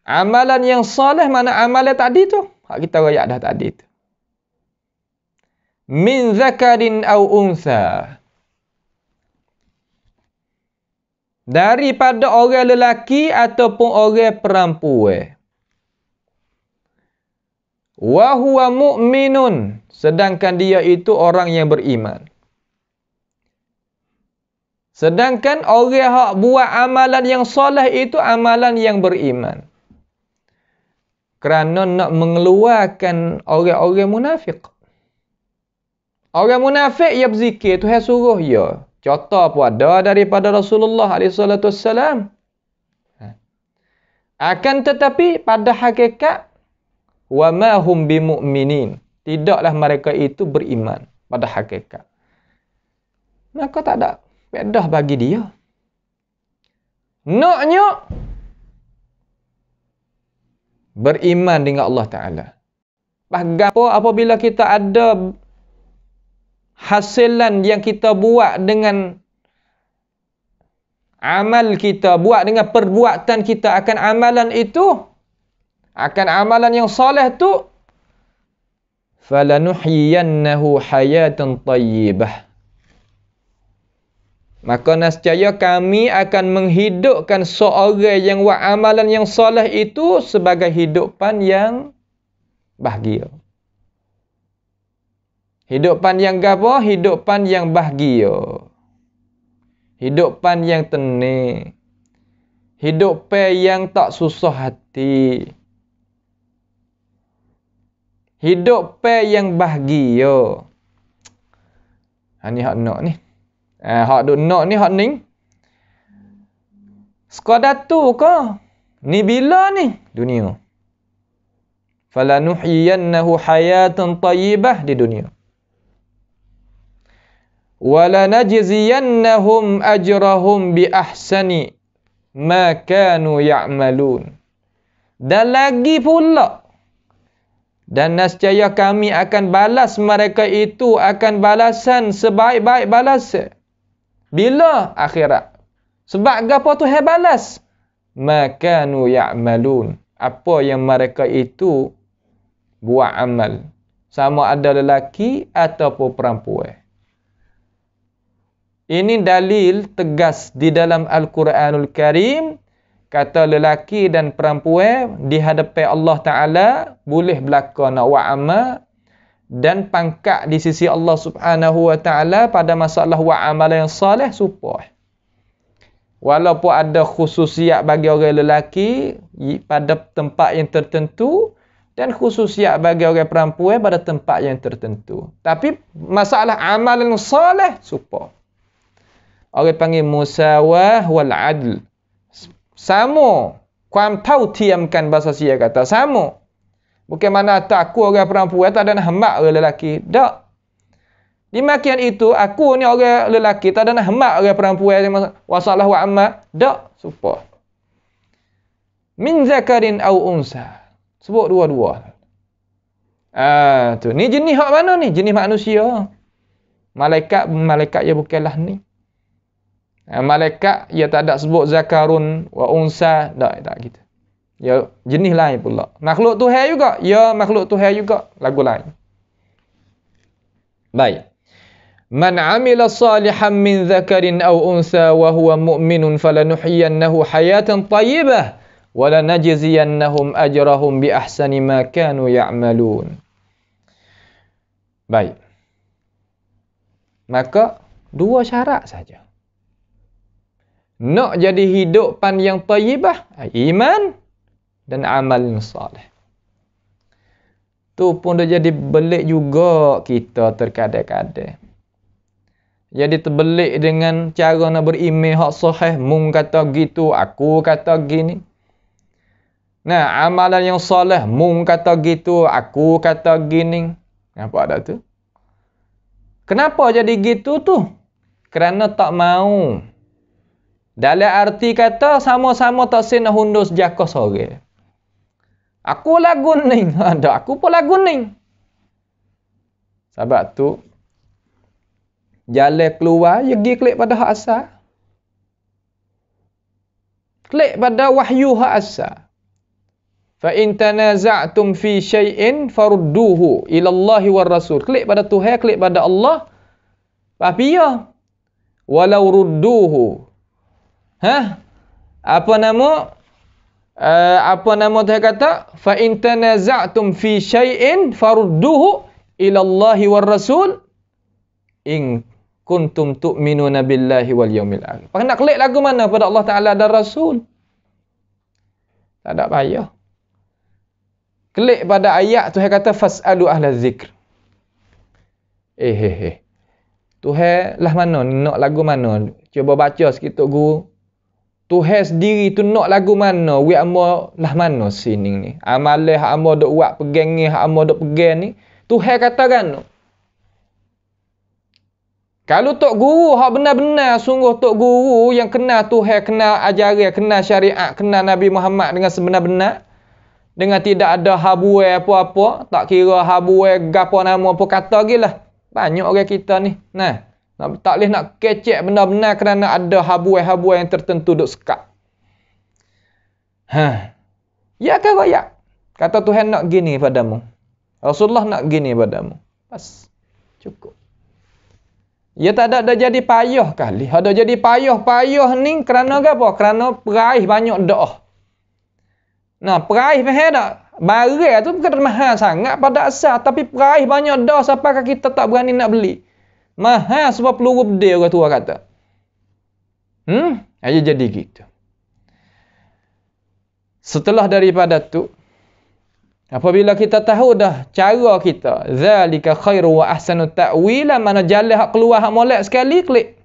Amalan yang salih mana amalan tadi tu? Hak kita royak dah tadi tu. Min zakarin au untha, daripada orang lelaki ataupun orang perempuan. Wa huwa mu'minun, sedangkan dia itu orang yang beriman. Sedangkan orang hak buat amalan yang soleh itu amalan yang beriman. Kerana nak mengeluarkan orang-orang munafik. Orang munafik ia berzikir, Tuhan suruh ya. Contoh pun ada daripada Rasulullah SAW. Akan tetapi pada hakikat wa ma hum bimu'minin, tidaklah mereka itu beriman pada hakikat. Maka tak ada faedah bagi dia. Naknya beriman dengan Allah Ta'ala. Bagaimana apabila kita ada hasilan yang kita buat dengan amal kita, buat dengan perbuatan kita, akan amalan itu, akan amalan yang soleh tu, falanuhyiyannahu hayatan tayyibah, maka nescaya kami akan menghidupkan seorang yang buat amalan yang soleh itu sebagai hidupan yang bahagia. Hidupan yang apa? Hidupan yang bahagia. Hidupan yang tenang. Hidupan yang tak susah hati. Hidupan yang bahagia. Ni hak nak ni. Hak duk nak ni, hak ni. Sekadar tu ke? Ni bila ni? Dunia. Falanuhyiyannahu hayatan tayyibah di dunia. Walanajziyannahum ajrahum bi ahsani ma kanu ya'malun. Dan lagi pula, dan nescaya kami akan balas mereka itu akan balasan sebaik-baik balasan Bila akhirat? Sebab apa Tuhan balas? Ma kanu ya'malun. Apa yang mereka itu buat amal. Sama ada lelaki ataupun perempuan. Ini dalil tegas di dalam Al-Quranul Karim. Kata lelaki dan perempuan di hadapan Allah Ta'ala boleh berlaku nak buat amal. Dan pangkat di sisi Allah Subhanahu Wa Ta'ala pada masalah buat amal yang salih supaya. Walaupun ada khususiat bagi orang lelaki pada tempat yang tertentu dan khususiat bagi orang perempuan pada tempat yang tertentu. Tapi masalah amal yang salih supaya. Orang panggil musawah wal adl. Sama. Kuam tahu tiamkan bahasa Sia kata sama. Bukan mana tak aku orang perempuan tak ada nak hamba orang lelaki. Tak. Di makian itu aku ni orang lelaki tak ada nak hamba orang perempuan wasallahu amma. Tak. Supaya. Min zakarin au unsa. Sebut dua-dua. Tu ni jenis hak mana ni? Jenis manusia. Malaikat ya bukanlah ni. Malaikat ia tak ada sebut zakarun wa unsa, tak gitu. Ya jenis lain pula. Makhluk Tuhan juga, ya makhluk Tuhan juga, lagu lain. Baik. Man 'amila salihan min zakarin aw unsa wa huwa mu'minun falanuhyiyannahu hayatan thayyibah wa lanajziyannahum ajrahum bi ahsani ma kanu ya'malun. Baik. Maka dua syarat saja. Nak jadi hidupan yang tayyibah, iman dan amal yang salih. Tu pun dah jadi belik juga kita terkadang-kadang. Jadi terbelik dengan cara nak beriman hak sahih, mung kata gitu, aku kata gini. Nah, amalan yang salih, mung kata gitu, aku kata gini. Nampak tak tu? Kenapa jadi gitu tu? Kerana tak mau. Dalam arti kata sama-sama tak senang hundur sejaka sore. Aku lagu ni. Ada aku pun lagu ni. Sebab tu jalan keluar ya pergi klik pada hak asal. Klik pada wahyu hak asal. Fa in tanaza'tum fi syai'in farudduhu ila Allah war Rasul. Klik pada Tuhan, klik pada Allah. Tapi ya walau rudduhu. Apa nama Tuhan kata? Fa in tanaza'tum fi syai'in farudduhu ila Allah war Rasul in kuntum tu'minuna billahi wal yaumil akhir. Pak nak klik lagu mana pada Allah Taala dan Rasul? Tak ada payah. Klik pada ayat Tuhan kata fas'alu ahla zikr. Tuhan lah mana? Nak lagu mana? Cuba baca sikit Tok Guru. Tuhan sendiri tu nak lagu mana? We amo lah mana sini ni? Amalah hak amo dok buat pegang ni, hak amo dok pegang ni. Tuhan katakan. Kalau Tok Guru hak benar-benar sungguh Tok Guru yang kenal Tuhan, kenal ajaran, kenal syariat, kenal Nabi Muhammad dengan sebenar-benar, dengan tidak ada habuai apa-apa, tak kira habuai gapo nama apa kata gilah. Banyak orang kita ni. Nah, tak boleh nak kecek benar-benar kerana ada habuai-habuai yang tertentu duk sekat. Ya ke royak? Kata Tuhan nak gini padamu. Rasulullah nak gini padamu. Pas. Cukup. Ya tak ada jadi payah kali. Ada jadi payah ni kerana apa? Kerana peraih banyak doa. Nah, peraih faham tak? Barang tu bukan mahal sangat pada asal. Tapi peraih banyak doa sampai kita tak berani nak beli. Mahal sebab peluru bedil orang tua kata. Aja jadi gitu. Setelah daripada tu, apabila kita tahu dah cara kita, zalika khairu wa ahsanu ta'wila, mana jalan hak keluar hak molek sekali, klik.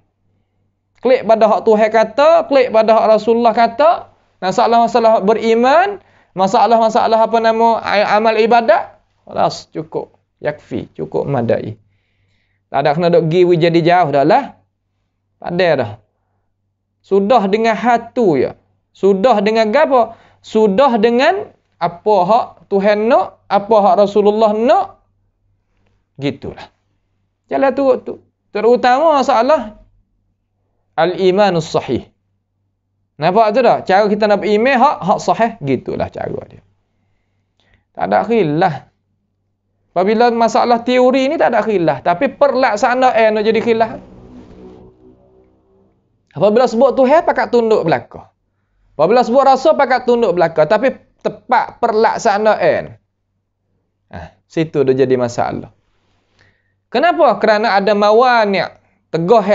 Klik pada hak Tuhan kata, klik pada hak Rasulullah kata, masalah-masalah beriman, masalah-masalah apa nama amal ibadat, kelas cukup, yakfi, cukup madai. Tak ada kena dok giwi jadi jauh dah lah. Tak ada dah. Sudah dengan hatu ya. Sudah dengan gapo? Sudah dengan apa hak Tuhan nak, apa hak Rasulullah nak. Gitulah. Jalan tu. Terutama masalah al-imanus sahih. Nampak tu tak? Cara kita nak beriman hak sahih, gitulah cara dia. Tak ada khilaf. Apabila masalah teori ni tak ada khilaf, tapi perlaksanaan nak jadi khilaf. Apabila sebut Tuhan pakat tunduk belakang. Apabila sebut Rasul pakat tunduk belakang, tapi tepat perlaksanaan. Situ dia jadi masalah. Kenapa? Kerana ada mawani', tegah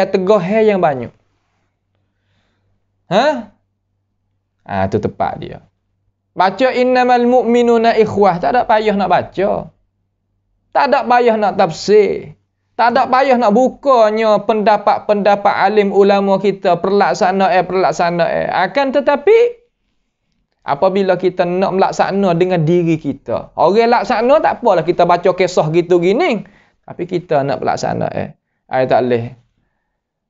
yang banyak. Itu tepat dia. Baca innamal mu'minuna ikhwah, tak ada payah nak baca. Tak ada payah nak tafsir. Tak ada payah nak bukanya pendapat-pendapat alim ulama kita, perlaksanaan. Akan tetapi, apabila kita nak melaksana dengan diri kita. Orang laksana tak apalah kita baca kisah gitu gini. Tapi kita nak pelaksanaan. Tak boleh.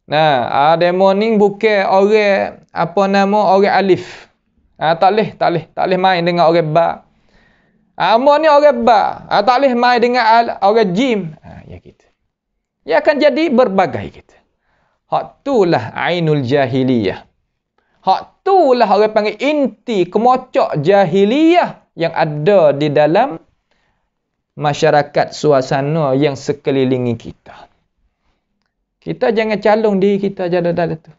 Nah, demo ni bukan orang, orang alif. Tak boleh main dengan orang ba. Amo ni orang ba. Tak boleh main dengan orang jim. Ya gitu. Ia akan jadi berbagai gitu. Hak itulah ainul jahiliyah. Hak itulah orang panggil inti kemocok jahiliyah yang ada di dalam masyarakat suasana yang sekelilingi kita. Kita jangan calung diri kita jadi dalam tu.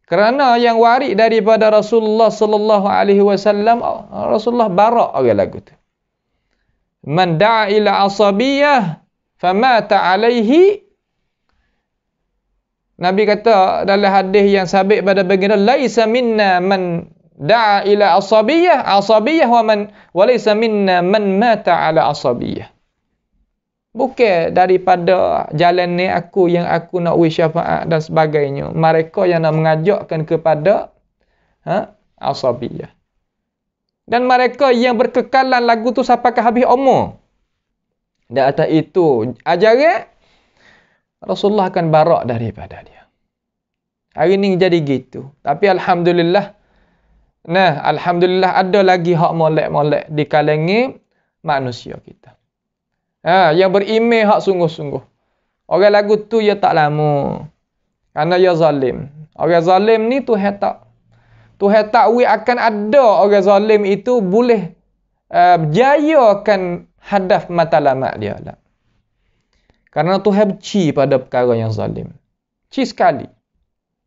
Kerana yang waris daripada Rasulullah sallallahu alaihi wasallam, Rasulullah barak orang lagu tu. Man da'a ila asabiyah famata alaihi. Nabi kata dalam hadis yang sabit pada baginda, laisa minna man da'a ila asabiyah wa laisa minna man mata ala asabiyah. Bukan daripada jalan ni aku nak beri syafaat dan sebagainya. Mereka yang nak mengajakkan kepada asabiyah. Dan mereka yang berkekalan lagu tu sampai ke habis umur. Dan atas itu ajaran Rasulullah akan barak daripada dia. Hari ni jadi gitu. Tapi alhamdulillah, alhamdulillah ada lagi hak molek-molek di kalangan manusia kita. Yang beriman hak sungguh-sungguh. Orang lagu tu ya tak lama. Kerana ya zalim. Orang zalim ni Tuhan tak akan ada orang zalim itu boleh berjayakan hadaf matlamat dia lah. Kerana Tuhan benci pada perkara yang zalim. Benci sekali.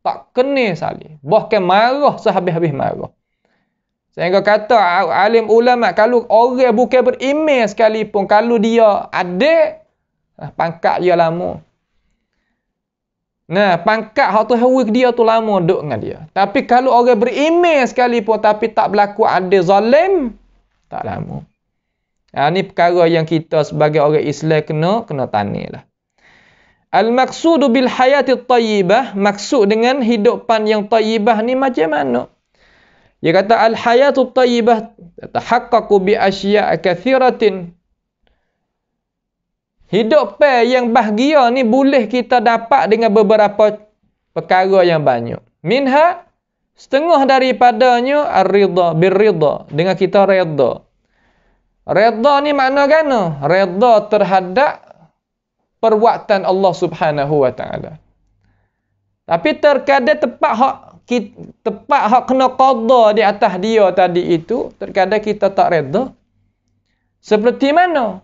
Tak kena sekali. Bahkan marah sehabis-habis marah. Sehingga kata alim ulama, kalau orang bukan beriman sekalipun, kalau dia ada, pangkat dia lama. Pangkat hak tu hawi dia tu lama duduk dengan dia. Tapi kalau orang beriman sekalipun, tapi tak berlaku ada zalim, tak lama. Ini perkara yang kita sebagai orang Islam kena tanilah. Al-maqsudu bil hayati tayyibah, maksud dengan hidupan yang tayyibah ni macam mana? Dia kata al-hayatu tayyibah tahaqqaqu bi asya' katsiratin. Hidup yang bahagia ni boleh kita dapat dengan beberapa perkara yang banyak. Minha, setengah daripadanya ar-ridha, bir-ridha, dengan kita redha. Redha ni makna gana? Redha terhadap perbuatan Allah Subhanahu wa taala. Tapi terkadang tepat hak kena qada di atas dia tadi itu, terkadang kita tak redha. Seperti mana?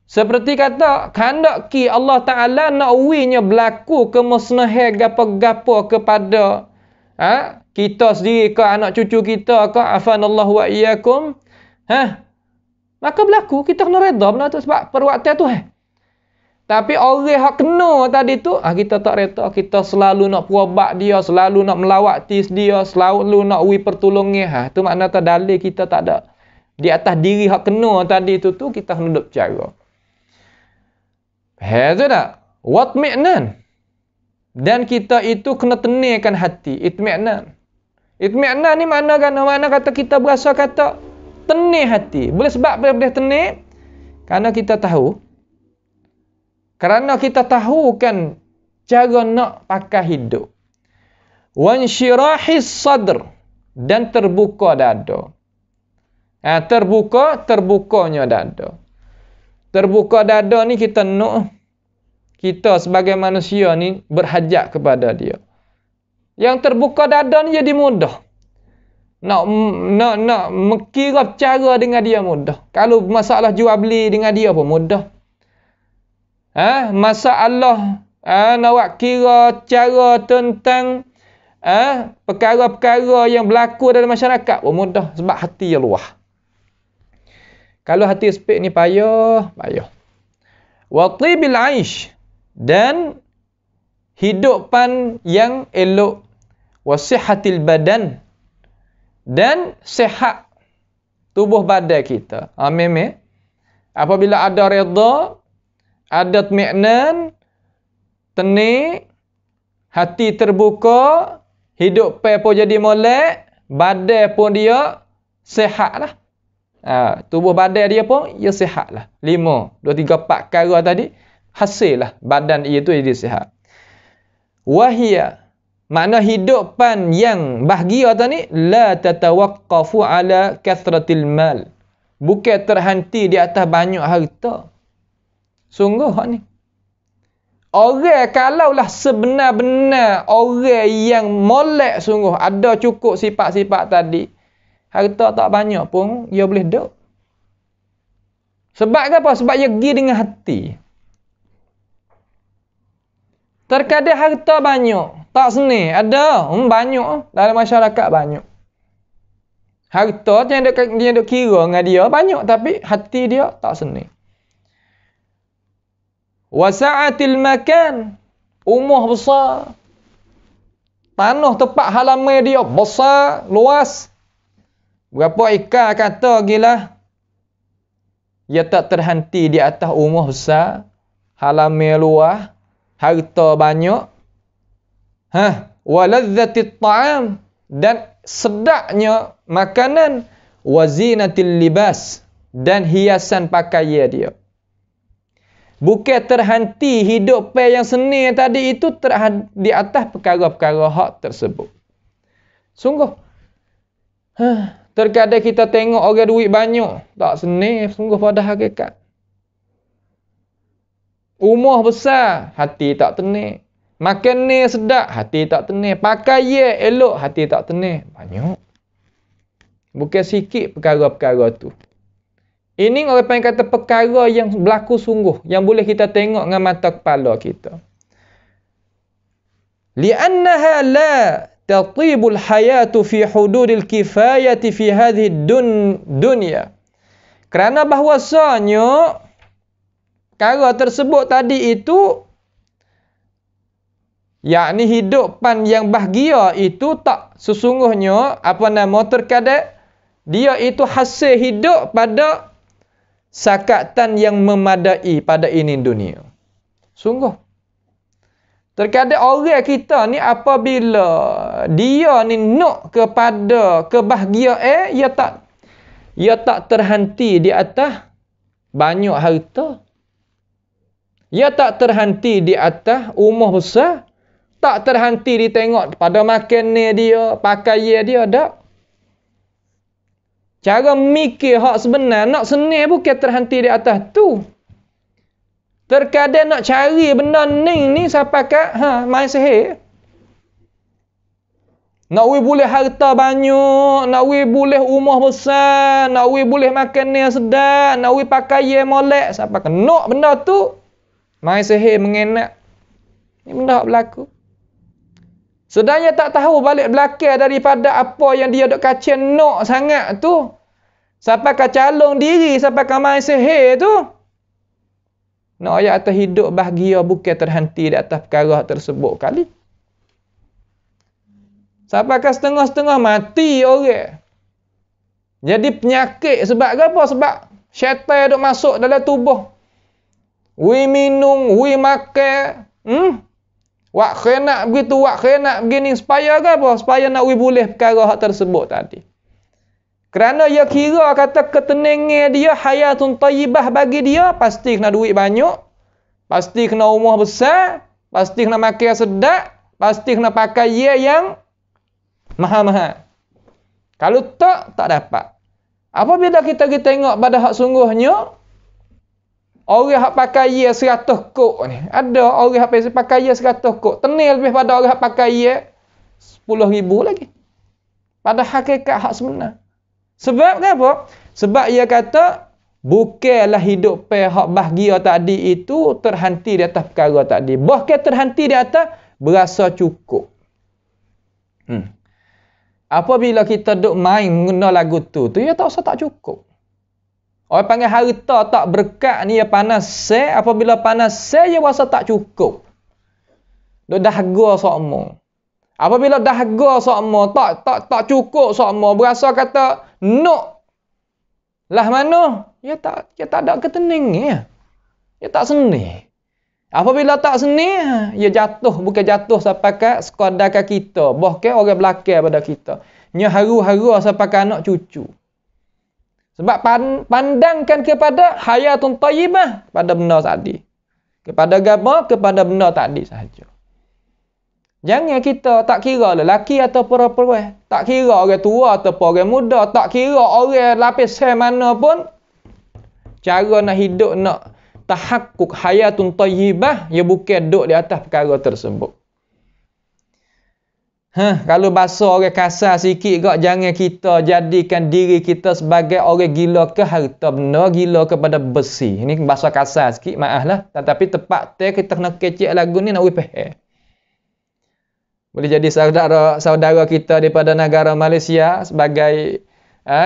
Seperti kata, kehendak ki Allah Ta'ala nak uinya berlaku kemusnahan gapo-gapo kepada kita sendiri ke, anak cucu kita ke, afanallahu wa iyyakum. Maka berlaku, kita kena redha benda tu sebab perbuatan Tuhan. Tapi orang yang kena tadi tu, kita tak redha. Kita selalu nak puabat dia, selalu nak melawati dia, selalu nak ui pertolongan. Tu makna tak dalil kita tak ada. Di atas diri hak kena tadi tu kita kena duduk bercara. Itu tak? Watmi'nan. Dan kita itu kena tenangkan hati. Itmi'nan. Itmi'nan ni mana kata kita berasa kata tenang hati. Boleh sebab boleh tenang? Kerana kita tahu. Kerana kita tahu kan cara nak pakai hidup. Wansyirahis sadr. Dan terbuka dada. Terbukanya dada. Terbuka dada ni kita nak. Kita sebagai manusia ni berhajat kepada dia. Yang terbuka dada ni jadi mudah. Nak kira cara dengan dia mudah. Kalau masalah jual beli dengan dia pun mudah. Masalah nak kira cara tentang perkara-perkara yang berlaku dalam masyarakat pun mudah sebab hati yang luah. Kalau hati sempit ni payah. Wa tibil aish, dan hidupan yang elok, wa sihatil badan, dan sihat tubuh badan kita. Memang apabila ada redha, ada tmi'nan, tenang, hati terbuka, hidup pun jadi molek, badan pun dia sihatlah. Tubuh badan dia pun ia sihatlah. 5, 2, 3, 4 perkara tadi hasil lah badan itu jadi sihat. Wahia, makna hidupan yang bahagia tadi, la tatawaqqafu ala kathratil mal, bukan terhenti di atas banyak harta. Sungguh hak ni. Orang kalaulah sebenar-benar orang yang molek sungguh, ada cukup sifat-sifat tadi, harta tak banyak pun dia boleh duduk. Sebab apa? Sebab dia pergi dengan hati. Terkadang harta banyak, tak seni. Ada, banyak. Dalam masyarakat banyak. Harta dia duk kira dengan dia banyak, tapi hati dia tak seni. Wasa'atil makan, umur besar. Tanah tempat halaman dia besar, luas. Berapa ikan kata gila. Dia tak terhenti di atas umur besar, halaman luas, harta banyak. Waladzatit ta'am, dan sedapnya makanan, wazinatil libas, dan hiasan pakaian dia. Bukan terhenti hidup yang seni tadi itu di atas perkara-perkara hak tersebut. Sungguh. Terkadang kita tengok orang duit banyak, tak seni sungguh pada hakikat. Umur besar, hati tak tenang. Makan ni sedap, hati tak tenang. Pakaian elok, hati tak tenang. Banyak. Bukan sikit perkara-perkara tu. Ini orang panggil kata perkara yang berlaku sungguh, yang boleh kita tengok dengan mata kepala kita. Li'annaha la tatibul hayatu fi hududil kifayati fi hadhihi dunya. Kerana bahwasanya perkara tersebut tadi itu, yakni hidupan yang bahagia itu tak sesungguhnya terkadang dia itu hasil hidup pada sakatan yang memadai pada ini dunia. Sungguh. Terkadang orang kita ni apabila dia ni nak kepada kebahagiaan, ia tak terhenti di atas banyak harta. Ia tak terhenti di atas umur besar. Tak terhenti ditengok pada makan dia, pakaian dia, tak. Cara mikir hak sebenar, nak seni bukan terhenti di atas tu. Terkadang nak cari benda ni sampai kat main sihir. Nak boleh harta banyak, nak boleh umur besar, nak boleh makan yang sedap, nak pakaian molek, sampai kena benda tu, main sihir mengenak. Ini benda berlaku. Sedangnya tak tahu balik belakang daripada apa yang dia dok kacau nak sangat tu. Sampai ke calon diri, sampai ke main sihir tu. Nak ayat atas hidup bahagia bukan terhenti di atas perkara tersebut kali. Sampai ke setengah-setengah mati orang. Jadi penyakit sebab apa? Sebab syaitan dok masuk dalam tubuh. Wi minum, wi makan. Wak khenak begitu, wak khenak begini. Supaya apa? Supaya nak boleh perkara hak tersebut tadi. Kerana dia kira kata ketenangan dia, hayatun tayyibah bagi dia, pasti kena duit banyak, pasti kena umur besar, pasti kena makan sedap, pasti kena pakai yang mahal-mahal. Kalau tak dapat. Apabila kita tengok pada hak sungguhnya, orang hak pakai 100 kok ni. Ada orang hak pakai 100 kok. Tenil lebih pada orang hak pakai 10,000 lagi. Pada hakikat hak sebenar. Sebab kenapa? Sebab ia kata bukanlah hidup hak bahagia tadi itu terhenti di atas perkara tadi. Bahkan terhenti di atas berasa cukup. Apabila kita duk main guna lagu tu ia tak usah tak cukup. Orang panggil harta tak berkat ni ia panas se, apabila panas se ia rasa tak cukup. Duk dahaga sokmo. Apabila dahaga sokmo tak cukup sokmo, berasa kata nok lah mana? Ia tak ada ketenangan. Ia tak seni. Apabila tak seni, ia jatuh, bukan jatuh sampai ke sekadar kita, bahkan orang belakang pada kita. Nya haru-haru sampai ke anak cucu. Sebab pandangkan kepada hayatun thayyibah, pada benda tadi. Kepada agama, kepada benda tadi sahaja. Jangan kita tak kira lelaki atau perempuan, tak kira orang tua atau orang muda, tak kira orang lapisan mana pun, cara nak hidup, nak tahakkuk hayatun thayyibah, ia bukan duduk di atas perkara tersebut. Kalau bahasa orang kasar sikit kak, jangan kita jadikan diri kita sebagai orang gila ke harta benda, gila kepada besi. Ini bahasa kasar sikit, maaf lah. Tetapi tepat kita kena kecek lagu ni nak wipeh. Boleh jadi saudara kita daripada negara Malaysia sebagai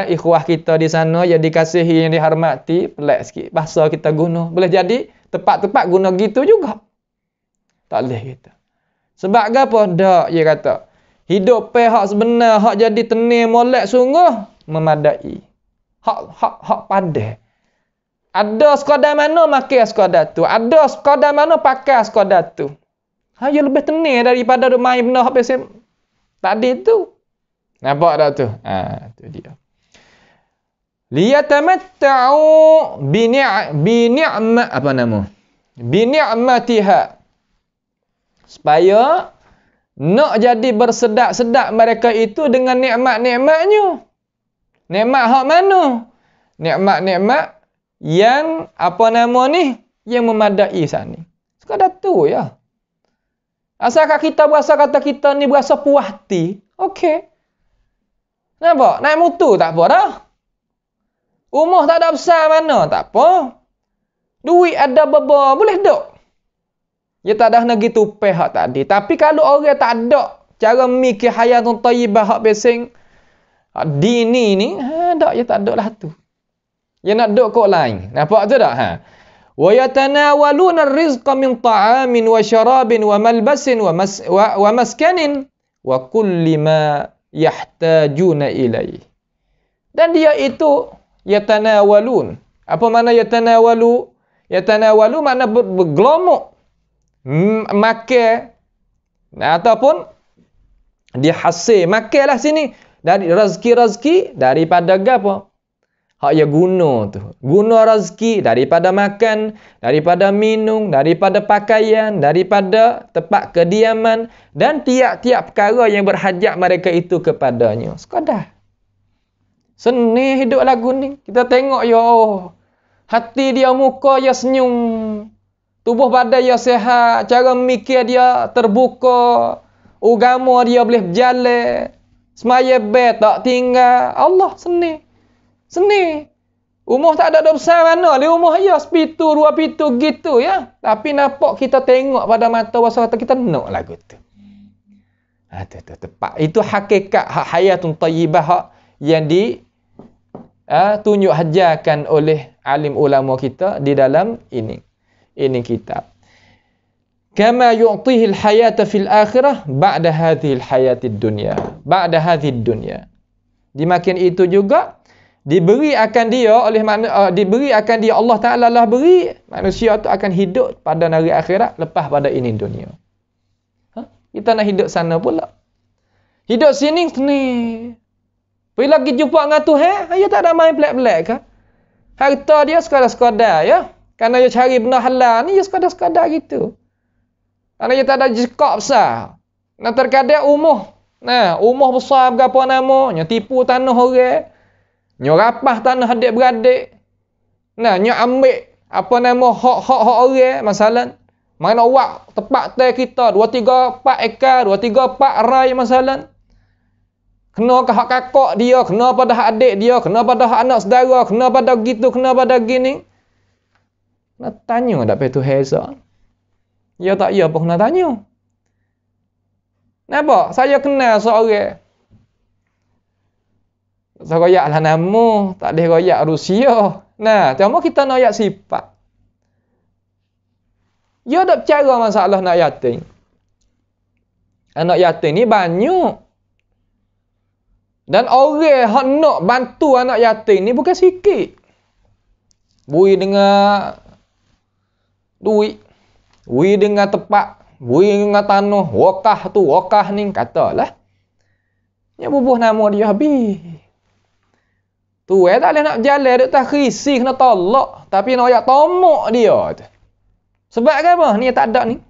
ikhwah kita di sana yang dikasihi, yang dihormati, pelik sikit bahasa kita guna. Boleh jadi tepat-tepat guna gitu juga. Tak boleh kita. Sebab apa? Dak, dia kata. Hidup hak sebenar, hak jadi tenang molek sungguh memadai. Hak padai. Ada sekadar mana makan sekadar tu. Ada sekadar mana pakai sekadar tu. Ia lebih tenang daripada main benda hak biasa tadi tu. Nampak tak tu? Tu dia. Liyatamatta'u bini'matiha. Supaya nak jadi bersedak-sedak mereka itu dengan nikmat-nikmatnya. Nikmat hak mana? Nikmat-nikmat yang yang memadai sana. Sekadar tu ya. Asalkan kita berasa kata kita ni berasa puas hati, okey. Nampak? Naik motor tak apa dah. Rumah tak ada besar mana, tak apa. Duit ada beba, boleh duk. Dia tak ada nak gitu hak tadi. Tapi kalau orang tak ada cara mikir hayatun thayyibah hak besing dini ni, dak dia tak ada lah tu. Dia nak duk kok lain. Nampak tu tak? Wa yatanawaluna ar-rizqa min ta'amin wa syarabin wa malbasin wa maskanin wa kulli ma yahtajuna ilaih. Dan dia itu yatanawalun. Apa makna yatanawalu? Yatanawalu makna bergelomok. Makan ataupun dia hasil makanlah sini dari rezeki daripada apa hak ia guna tu, guna rezeki daripada makan, daripada minum, daripada pakaian, daripada tempat kediaman dan tiap-tiap perkara yang berhajat mereka itu kepadanya. Sekadar seni hidup lagu ni. Kita tengok ya Allah, hati dia, muka dia senyum, tubuh badan dia sihat, cara mikir dia terbuka, agama dia boleh berjalan, semaya bet tak tinggal. Allah seni. Rumah tak ada besar mana, di rumah dia sepitu, 2 pitu gitu ya. Tapi nampak kita tengok pada mata wasa kita nak lagu tu. Tu tepat. Itu hakikat hayatun thayyibah hak yang tunjuk hajarkan oleh alim ulama kita di dalam ini kitab. Kama yu'tihi al-hayata fil akhirah ba'da hadhihi al-hayatid dunya. Ba'da hadhihi dunya. Dimakin itu juga diberi akan dia Allah Ta'ala lah beri manusia tu akan hidup pada hari akhirat lepas pada ini dunia. Kita nak hidup sana pula. Hidup sini. Bila kita jumpa dengan Tuhan, dia tak ada main pelik-pelik ke? Harta dia sekadar-sekadar ya. Kerana dia cari benda halal ni, dia sekadar-sekadar gitu. Kerana dia tak ada jekak besar. Nah, terkadang umur besar berapa namanya, tipu tanah orang. Nyo rapah tanah adik-beradik. Nyo ambil hak orang, masalah. Main awak tepat teh kita 2 3 4 ekar, 2 3 4 rai masalah. Kena ke hak kakak dia, kena pada hak adik dia, kena pada hak anak saudara, kena pada gitu, kena pada gini. Nak tanya dak pe tu heza. Ya tak ya apa kena tanya. Nampak? Saya kenal seorang. Saya royak lah nama, tak boleh royak Rusia. Nah, cuma kita nak royak sifat. Ya tak bercara masalah nak yatim. Anak yatim ni banyak. Dan orang yang nak bantu anak yatim ni bukan sikit. Bui dengan duit. Bui dengan tempat. Bui dengan tanah. Wakah tu, wakah ni. Katalah. Yang bubuh nama dia habis. Tu tak boleh nak berjalan. Dia tak krisi kena tolak. Tapi nak ayak tomok dia tu. Sebab apa? Ni tak ada ni.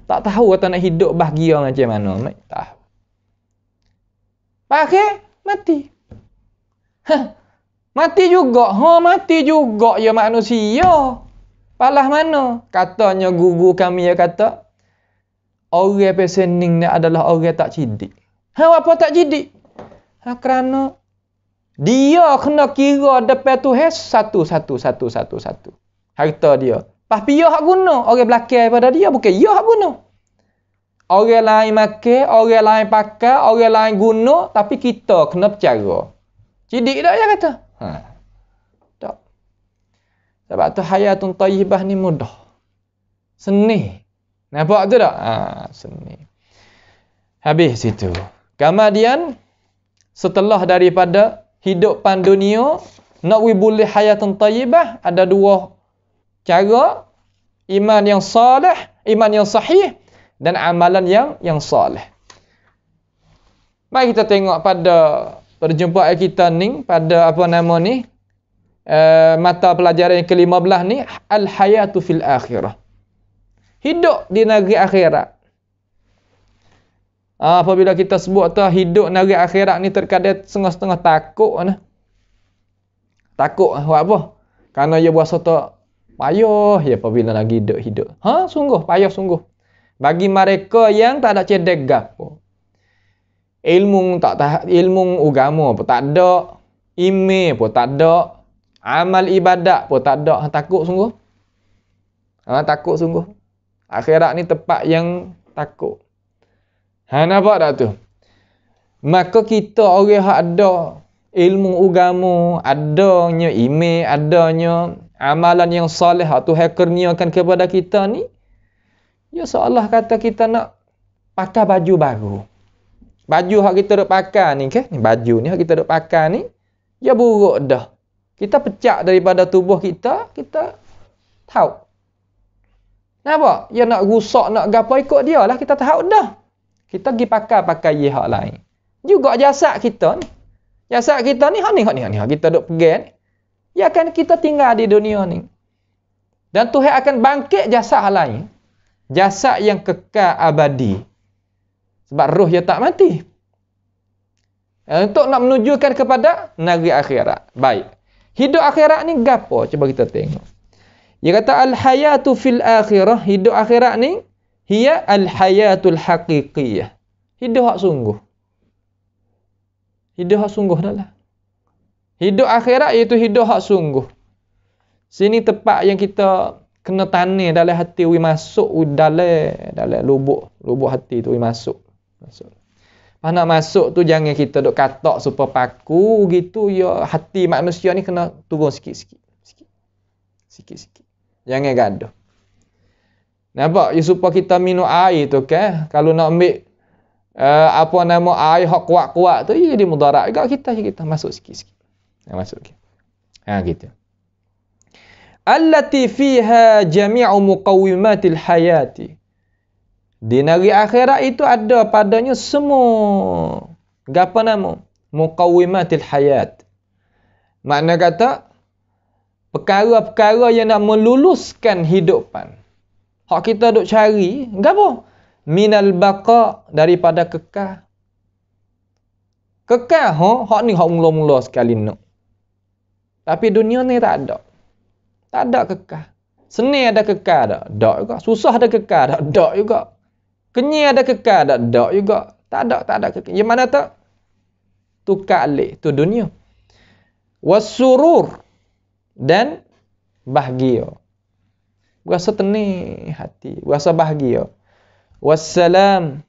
Tak tahu kata nak hidup bahagia macam mana. Tak tahu. Pakai, mati. Mati juga. Mati juga ya manusia. Palah mana? Katanya guru kami yang kata, orang pesening ni adalah orang tak cidik. Apa tak cidik? Kerana dia kena kira depan Tuhan satu. Harta dia. Pas dia hak guna. Orang belakang pada dia bukan dia hak guna. Orang lain makan, orang lain pakai, orang lain guna, tapi kita kena bercara. Cidik tak dia kata? Tak. Sebab tu hayatun tayyibah ni mudah. Seni. Nampak tu tak? Seni. Habis situ. Kemudian, setelah daripada hidupan dunia, nak boleh hayatun tayyibah, ada 2 cara. Iman yang salih, iman yang sahih, dan amalan yang salih. Mari kita tengok pada perjumpaan kita ni, pada apa nama ni, mata pelajaran yang ke-15 ni, al-hayatu fil akhirah. Hidup di negeri akhirat. Apabila kita sebut tu hidup negeri akhirat ni, terkadang setengah-setengah takut nah. Takut buat apa? Kerana dia berasa tak payah ya apabila lagi hidup. Sungguh payah sungguh. Bagi mereka yang tak ada cedek gapo. Ilmu agama pun tak ada, email pun tak ada, amal ibadat pun tak ada. Takut sungguh. Takut sungguh. Akhirat ni tempat yang takut. Nampak tak tu? Maka kita orang yang ada ilmu agama, adanya email, adanya amalan yang soleh, Tuhan kurniakan kepada kita ni, ya seolah kata kita nak pakai baju baru. Baju yang kita duk pakai ni ke? Ni baju ni yang kita duk pakai ni, ya buruk dah. Kita pecah daripada tubuh kita, kita tahu. Nampak? Ya nak rusak, nak gapo ikut dia lah, kita tahu dah. Kita pergi pakai yang lain. Juga jasad kita ni. Jasad kita ni, ni kita duk pegang ni. Ya kan kita tinggal di dunia ni. Dan Tuhan akan bangkit jasad lain. Jasad yang kekal abadi. Sebab roh dia tak mati. Untuk nak menunjukkan kepada negeri akhirat. Baik. Hidup akhirat ni gapo? Cuba kita tengok. Dia kata al-hayatu fil akhirah. Hidup akhirat ni, hiya al-hayatul haqiqiyah. Hidup hak sungguh. Hidup hak sungguh dah lah. Hidup akhirat iaitu hidup hak sungguh. Sini tempat yang kita kena tanam dalam hati, masuk dalam lubuk hati tu masuk. Pas nak masuk tu jangan kita duk katak supaya paku gitu, ya hati manusia ni kena turun sikit-sikit. Sikit-sikit. Jangan gaduh. Nampak? Ya supaya kita minum air tu kan, kalau nak ambil apa nama air hak kuat-kuat tu, ya jadi mudarat juga kita masuk sikit-sikit. Masuk sikit. Gitu. Allati fiha jami'u muqawwimatil hayati. Di negeri akhirat itu ada padanya semua apa nama? Muqawwimatil hayat. Makna kata perkara-perkara yang nak meluluskan hidupan. Hak kita duk cari, gapo? Minal baqa, daripada kekal. Kekal, hak ni hak mula-mula sekali nak. Tapi dunia ni tak ada. Tak ada kekal. Senang ada kekal tak? Tak juga. Susah ada kekal tak? Tak juga. Kenyang ada kekal tak? Tak juga. Tak ada kekal. Yang mana tak? Tukar alik. Tu dunia. Wasurur. Dan bahagia. Berasa tenang hati. Berasa bahagia. Wassalam.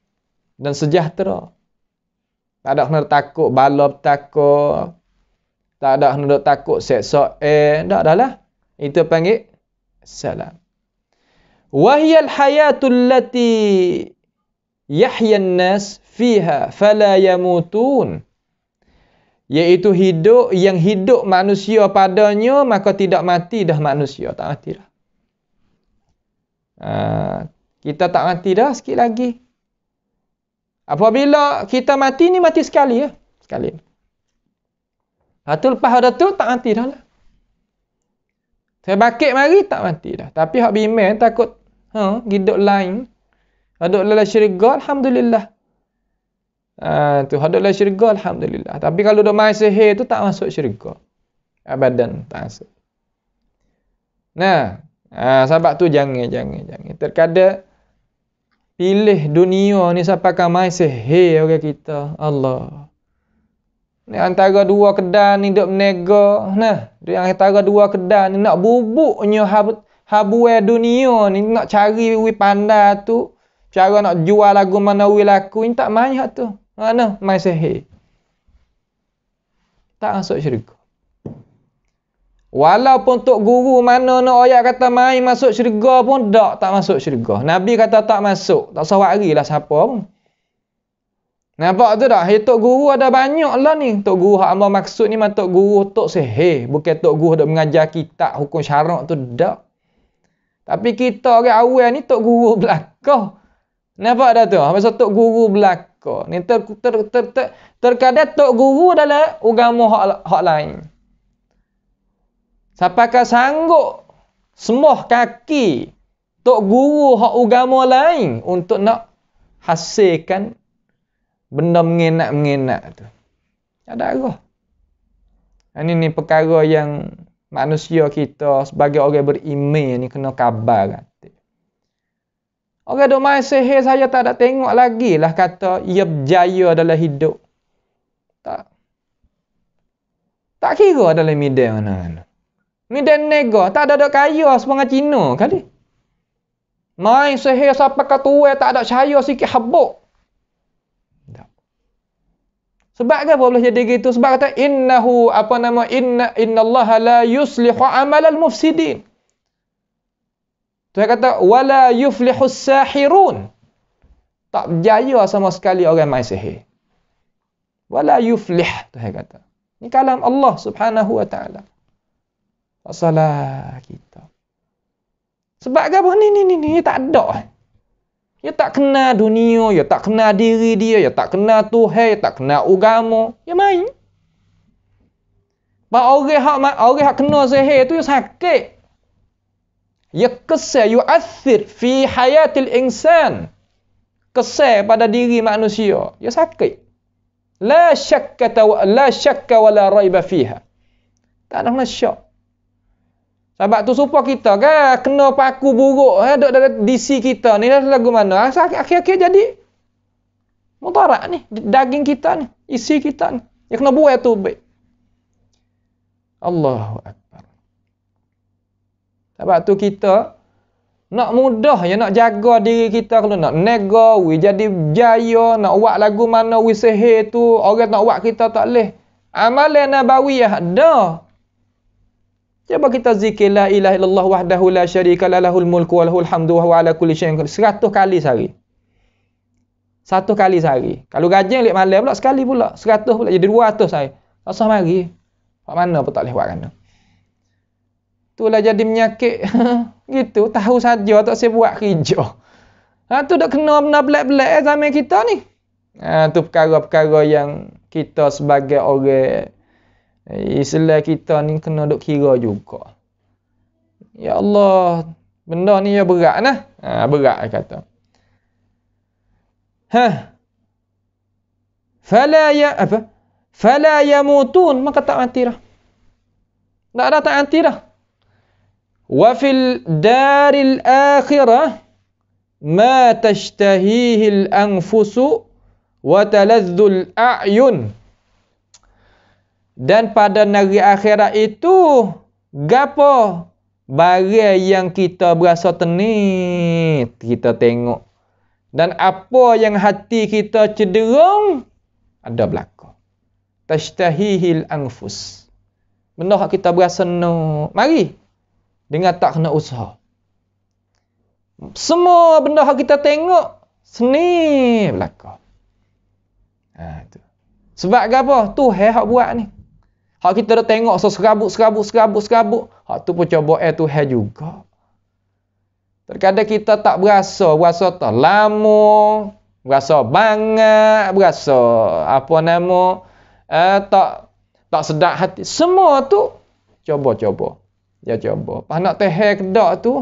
Dan sejahtera. Tak ada kena takut bala bertakut. Tak ada kena takut seksa. Tak ada lah. Itu panggil salam. Wahiyal hayatul lati yahyan nas fiha fala yamutun. Iaitu hidup yang hidup manusia padanya, maka tidak mati dah manusia. Tak mati dah. Kita tak mati dah sikit lagi. Apabila kita mati ni mati sekali ya. Sekali. Lepas ada tu tak mati dah lah. Saya bakit mari tak mati dah. Tapi hak bimbang takut hidup lain. Hidup dalam syurga alhamdulillah. Tu hidup dalam syurga alhamdulillah. Tapi kalau dok main sihir tu tak masuk syurga. Abadan tak masuk. Nah, sebab tu jangan. Terkadang pilih dunia ni sampai kan main sihir orang kita. Allah. Ni antara dua kedai ni duk menega. Nah, di antara dua kedai ni nak bubuknya habuai dunia ni, nak cari wi pandai tu. Cara nak jual lagu mana wi laku ni tak main hak tu. Mana main sihir. Tak masuk syurga. Walaupun tok guru mana nak ayat kata main masuk syurga pun tak masuk syurga. Nabi kata tak masuk. Tak usah warilah siapa pun. Nampak tu tak? Tok guru ada banyak lah ni. Tok guru hak Allah maksud ni tok guru tok sihir. Bukan tok guru dok mengajar kitab hukum syarak tu tak. Tapi kita orang awal ni tok guru belaka. Nampak dah tu? Maksud tok guru belaka. Ni terkadang tok guru adalah agama hak lain. Siapakah sanggup sembah kaki tok guru hak agama lain untuk nak hasilkan benda mengenak tu. Ada arah. Ini perkara yang manusia kita sebagai orang beriman ni kena kabar kata. Orang duk main sihir saya tak ada tengok lagi lah kata ia berjaya dalam hidup. Tak kira dalam medan mana-mana. Medan nega tak ada kaya sepanjang Cina kali. Main sihir sampai ke tua tak ada cahaya sikit habuk. Sebab apa boleh jadi gitu? Sebab kata inna Allah la yuslihu amalal mufsidin. Tuhan kata wala yuflihus sahirun. Tak berjaya sama sekali orang main sihir. Wala yuflih, Tuhan kata. Ini kalam Allah Subhanahu wa taala. Salah kita. Sebab apa ni tak ada. Dia tak kenal dunia, dia tak kenal diri dia, dia tak kenal Tuhan, dia tak kenal agama. Dia main. Orang hak kena sihir tu dia sakit. Dia kesal, yu'athir fi hayatil insan. Kesal pada diri manusia. Dia sakit. La syakka wa la raiba fiha. Tak ada syak. Sebab tu supaya kita kan kena paku buruk duduk dalam DC kita ni lagu mana. Akhir-akhir jadi mudarat ni. Daging kita ni. Isi kita ni. Dia kena buat tu baik. Allahu Akbar. Sebab tu kita nak mudah ya nak jaga diri kita kalau nak nega, jadi berjaya, nak buat lagu mana sihir tu, orang nak buat kita tak boleh. Amalan nabawiyah dah. Cuba kita zikir la ilaha illallah wahdahu la syarika lahul mulku wa lahul hamdu wa huwa ala kulli syai'in qadir 100 kali sehari. 1 kali sehari. Kalau rajin lek malam pula sekali pula, 100 pula jadi 200 sehari. Tak usah mari. Pak mana pun tak boleh buat kan. Itulah jadi menyakit. Gitu, tahu saja tak saya buat kerja. Tu dak kena benda belak-belak zaman kita ni. Tu perkara-perkara yang kita sebagai orang Islam kita ni kena duk kira juga. Ya Allah, benda ni ya berat nah. Berat kata. Fala yamutun, maka tak mati dah. Tak ada tak mati dah. Wa fil daril akhirah ma tashtahihil anfusu wa talazzul a'yun. Dan pada negeri akhirat itu gapo? Barang yang kita berasa tenit kita tengok. Dan apa yang hati kita cenderung ada berlaku. Tashtahihil anfus. Benda yang kita berasa no. Mari dengan tak kena usaha. Semua benda yang kita tengok seni berlaku. Itu. Sebab apa? Tuhan hak buat ni. Hak kita dah tengok serabut. Hak tu pun coba Tuhan juga. Terkadang kita tak berasa tak lama, berasa banget, berasa apa nama, tak sedap hati. Semua tu coba. Ya coba. Pas nak tehek kedak tu,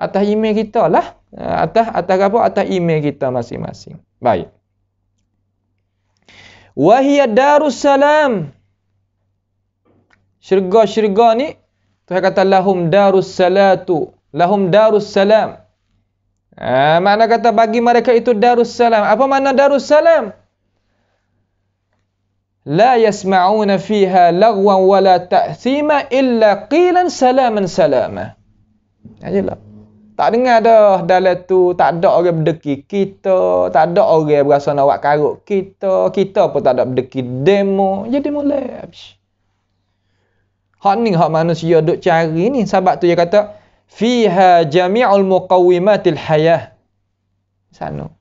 atas email kita lah. Atas apa? Atas email kita masing-masing. Baik. Wahia Darussalam. Syurga ni Tuhan kata lahum darussalatu, lahum darussalam. Makna kata bagi mereka itu darussalam. Apa makna darussalam? La yasma'una fiha lagwan wala ta'thima illa qilan salaman salama. Ajalah. Tak dengar dah dalam tu, tak ada orang berdeki kita, tak ada orang berasa nak buat karut kita pun tak ada berdeki demo. Jadi mulai habis. Hak ni hak manusia duk cari ni. Sebab tu dia kata fiha jami'ul muqawwimatil hayah. Sana.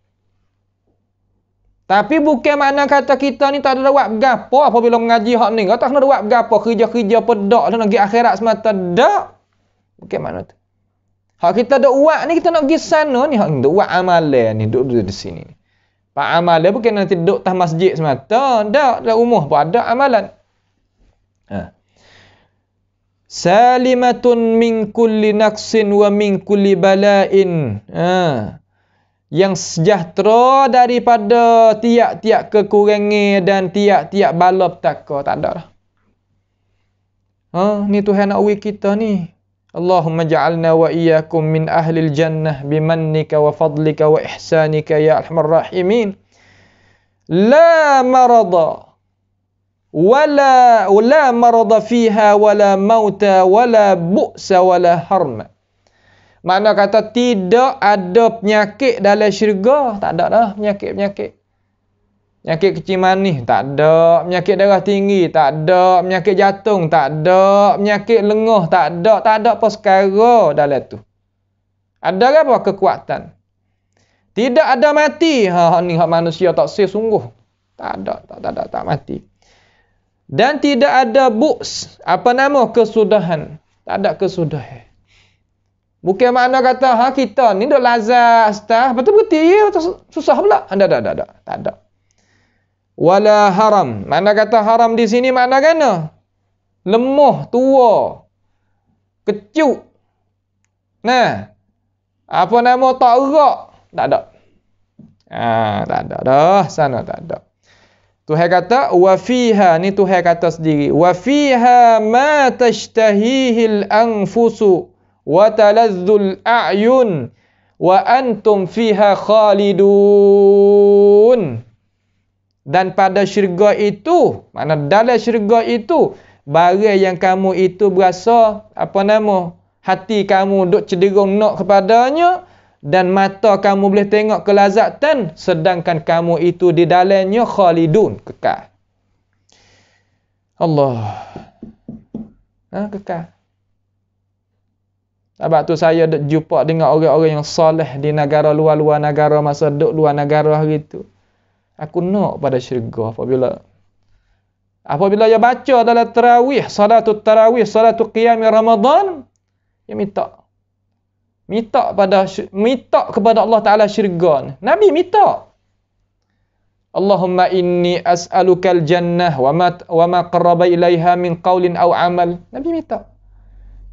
Tapi bukan makna kata kita ni tak ada buat gapo apabila mengaji hak ni. Kau tak kena buat gapo kerja-kerja pedak dan pergi akhirat semata dak. Bukan makna tu. Hak kita duk buat ni kita nak pergi sana ni hak duk buat amalan ni duduk di sini. Pak amalan bukan nanti duduk tah masjid semata, dak dalam rumah pun ada amalan. Salimatun min kulli naqsin wa min kulli bala'in. Yang sejahtera daripada tiap-tiap kekurangan dan tiap-tiap bala petaka. Tak ada dah. Ni Tuhan nak uji kita ni. Allahumma ja'alna wa iyyakum min ahlil jannah bimannika wa fadlika wa ihsanika ya arhamar rahimin. La marada wala marada fiha wala mauta wala bu'sa wala harma. Makna kata tidak ada penyakit dalam syurga. Tak ada dah penyakit-penyakit. Penyakit kecil manis, tak ada. Penyakit darah tinggi, tak ada. Penyakit jantung, tak ada. Penyakit lenguh, tak ada. Tak ada apa sekara dalam tu. Ada apa kekuatan? Tidak ada mati. Ni hak manusia tak sungguh. Tak ada, tak mati. Dan tidak ada buks. Apa nama? Kesudahan. Tak ada kesudahan. Bukan makna kata kita ni dah lazat stah, betul-betul susah pula. Tak ada. Wala haram. Makna kata haram di sini makna kena lemah, tua, kecut. Nah, apa nama tak erak? Tak ada. Tak ada dah. Sana tak ada. Tuhan kata wa fiha, ni Tuhan kata sendiri. Wa fiha ma tashtahihil anfusu wa talazzul a'yun wa antum fiha khalidun. Dan pada syurga itu, makna dalam syurga itu, barang yang kamu itu berasa, apa nama, hati kamu duk cenderung nak kepadanya, dan mata kamu boleh tengok kelazatan, sedangkan kamu itu di dalamnya khalidun, kekal. Allah. Kekal. Sebab tu saya duk jumpa dengan orang-orang yang soleh di negara luar-luar negara, masa duk luar negara hari tu. Aku nak pada syurga apabila dia baca dalam tarawih, salatul qiyam Ramadan, dia minta kepada Allah Taala syurga. Nabi minta, Allahumma inni as'alukal jannah wa ma qarraba ilaiha min qaulin aw amal. Nabi minta.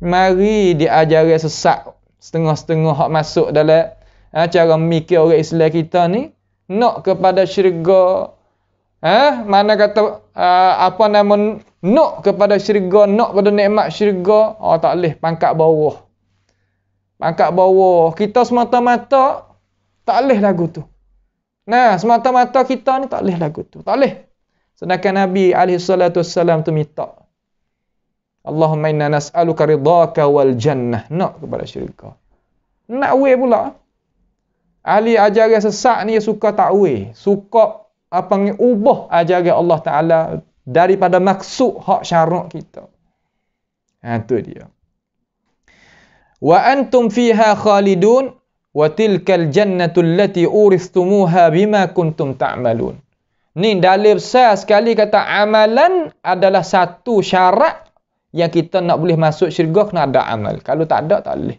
Mari diajari sesak setengah-setengah hak masuk dalam cara mikir orang Islam kita ni. Nak kepada syurga, Mana kata apa nama nak kepada syurga, nak pada nikmat syurga, tak boleh pangkat bawah. Pangkat bawah. Kita semata-mata tak boleh lagu tu. Nah, semata-mata kita ni tak boleh lagu tu. Tak boleh. Sedangkan Nabi SAW tu minta. Allahumma inna nas'aluka ridhaka wal jannah. Nak kepada syurga. Nak we pula. Ahli ajaran sesat ni suka takwil. Suka ubah ajaran Allah Ta'ala daripada maksud hak syarak kita. Tu dia. Wa antum fiha khalidun wa tilkal jannatu allati uristumuha bima kuntum ta'malun. Ni dalil besar sekali kata amalan adalah satu syarat yang kita nak boleh masuk syurga kena ada amal. Kalau tak ada, tak boleh.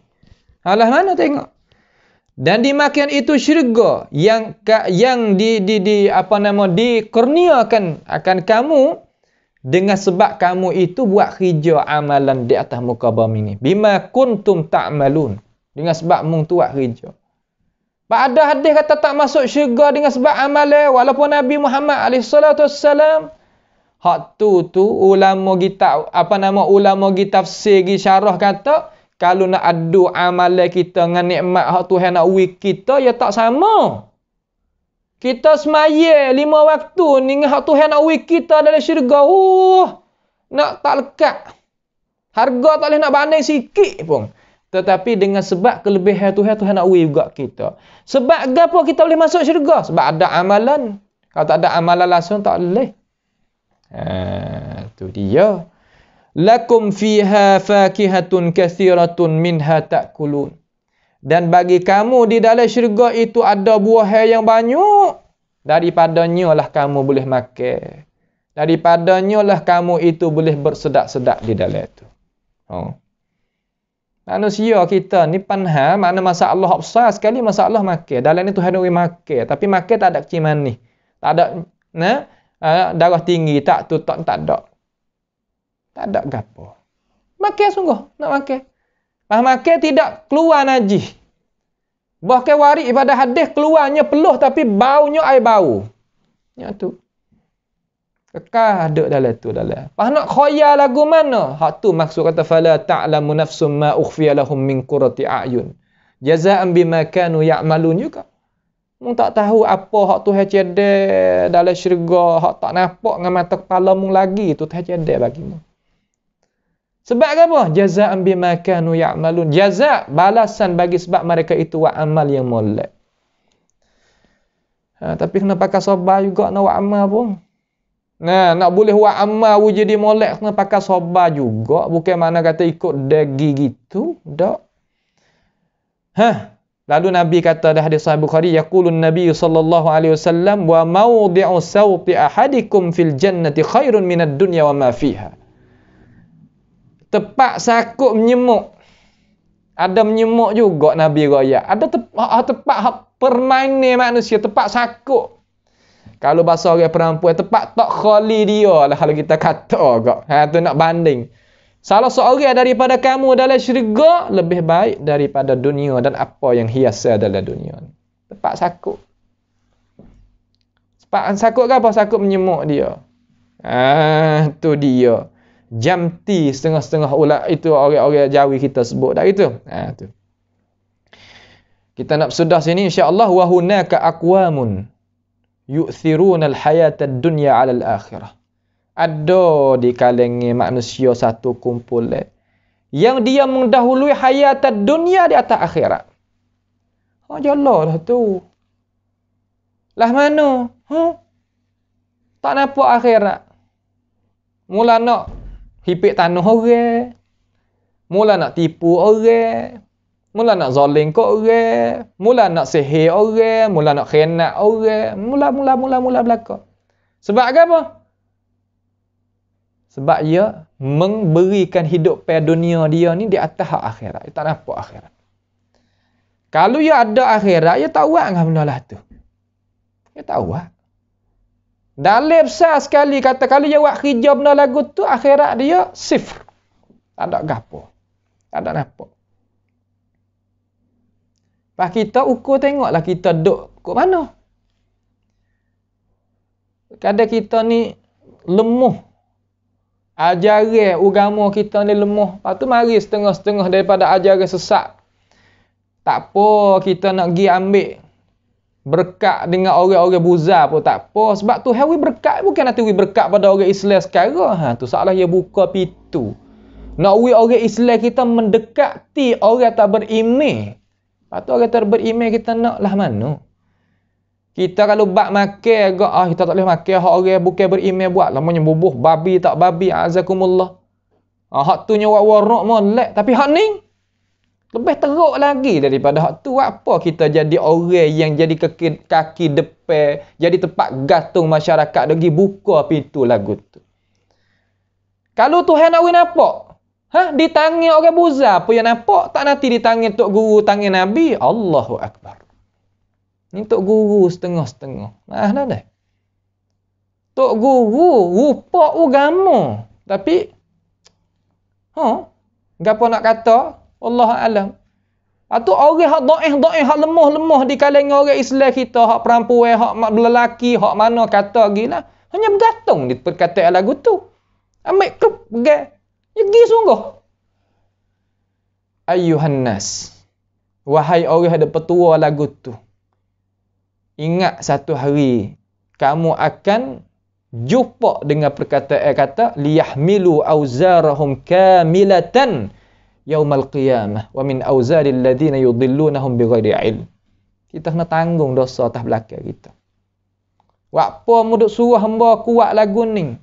Alah mana tengok. Dan dimakan itu syurga yang dikurniakan akan kamu dengan sebab kamu itu buat kerja amalan di atas muka bumi ni. Bima kuntum ta'malun. Dengan sebab mung tu buat kerja. Ada hadis kata tak masuk syurga dengan sebab amalan walaupun Nabi Muhammad SAW hak tu ulama kita ulama kita tafsir syarah kata kalau nak adu amalan kita dengan nikmat hak Tuhan nak beri kita, ya tak sama. Kita semaya 5 waktu ni dengan hak Tuhan nak beri kita dalam syurga. Nak tak lekat. Harga tak boleh nak banding sikit pun. Tetapi dengan sebab kelebihan Tuhan nak beri juga kita. Sebab apa kita boleh masuk syurga? Sebab ada amalan. Kalau tak ada amalan langsung tak boleh. Tu dia. Lakum fiha fakihatun kathiratun minha ta'kulun. Dan bagi kamu di dalam syurga itu ada buah yang banyak. Daripadanya lah kamu boleh makan. Daripadanya lah kamu itu boleh bersedak-sedak di dalam itu. Manusia kita ni panha makna masalah besar sekali masalah makan. Dalam ni Tuhan beri makan. Tapi makan tak ada kecil manis. Tak ada darah tinggi. Tak ada. Tak ada gapo. Makan sungguh. Nak makan. Makan tidak keluar najis. Bahkan waris pada hadis keluarnya peluh tapi baunya air bau. Yang tu. Kekal ada dalam tu dalam. Nak khoyal lagu mana? Hak tu maksud kata fala ta'lamu nafsum ma ukhfiya lahum min qurrati a'yun. Jazaa'an bima kanu ya'malun juga. Mung tak tahu apa hak Tuhan cedek dalam syurga, hak tak nampak dengan mata kepala mung lagi tu Tuhan cedek bagimu. Sebab apa? Jazaa'an bima kanu ya'malun. Jaza' balasan bagi sebab mereka itu buat amal yang molek. Tapi kena pakai sabar juga nak buat amal pun. Nak boleh buat amal jadi molek kena pakai sabar juga. Bukan mana kata ikut dagi gitu. Tak. Lalu Nabi kata dah hadis Sahih Bukhari, yaqulun Nabi sallallahu alaihi wasallam wa mawdi'u sawti ahadikum fil jannati khairun minad dunya wa ma fiha. Tepat sakut menyemuk. Ada menyemuk juga Nabi raya. Ada tepat permainan manusia, tepat sakut. Kalau bahasa orang perempuan, tepat tak khali dia lah kalau kita kata agak. Tu nak banding. Salah seorang daripada kamu dalam syurga lebih baik daripada dunia dan apa yang hiasa dalam dunia. Tepat sakut. Tepat sakut ke apa? Sakut menyemuk dia. Tu dia. Jamti setengah-setengah ulat itu orang-orang Jawi kita sebut dah itu. Tu. Kita nak bersudah sini insya-Allah wa hunaka aqwamun yu'thiruna al-hayata ad-dunya 'ala al-akhirah. Ada di kalangan manusia satu kumpulan yang dia mendahului hayat dunia di atas akhirat. Jalah tu. Lah mana? Tak nampak akhirat. Mula nak hipik tanah orang. Mula nak tipu orang. Mula nak zalim ke orang. Mula nak sihir orang. Mula nak khianat orang. Mula belaka. Sebab apa? Sebab ia memberikan hidup pada dunia dia ni di atas akhirat. Dia tak nampak akhirat. Kalau ia ada akhirat, ia tak buat dengan benda lah tu. Ia tak buat. Dalil besar sekali kata kalau dia buat kerja benda lagu tu, akhirat dia sifr. Tak ada gapo. Tak ada nampak. Pas kita ukur tengoklah kita duduk kat mana. Kadang kita ni lemuh. Ajaran agama kita ni lemah. Lepas tu mari setengah-setengah daripada ajaran sesat. Tak apa kita nak pergi ambil berkat dengan orang-orang buzar pun tak apa. Sebab Tuhan wi berkat bukan nanti wi berkat pada orang Islam sekarang. Tu salah dia buka pintu. Nak wi orang Islam kita mendekati orang tak beriman. Lepas tu orang tak beriman kita nak lah mana? Kita kalau bak makan agak kita tak boleh makan hak orang bukan beriman buat lamanya bubuh babi tak babi azakumullah. Hak tu nyawa warak molek tapi hak ni lebih teruk lagi daripada hak tu. Apa kita jadi orang yang jadi kaki depan, jadi tempat gantung masyarakat lagi buka pintu lagu tu. Kalau Tuhan nak win apa? Di tangan orang buzar apa yang nampak tak nanti di tangan tok guru tangan nabi. Allahu akbar. Ni tok guru setengah-setengah. Nah dah. Tok guru rupa agama. Tapi gapo nak kata? Allah alam. Atau orang hak dhaif, hak lemah di kalangan orang Islam kita, hak perempuan, hak lelaki, hak mana kata gila, hanya bergantung di perkataan lagu tu. Ambil klub pegang. Pergi sungguh. Ayyuhan nas. Wahai orang ada petua lagu tu. Ingat satu hari kamu akan jumpa dengan perkataan kata liyahmilu auzarahum kamilatan yaumal qiyamah wa min auzaril ladina yudhillunahum bighairi ilm. Kita kena tanggung dosa atas belakang kita. Apa muduk suruh hamba kuat lagu ni?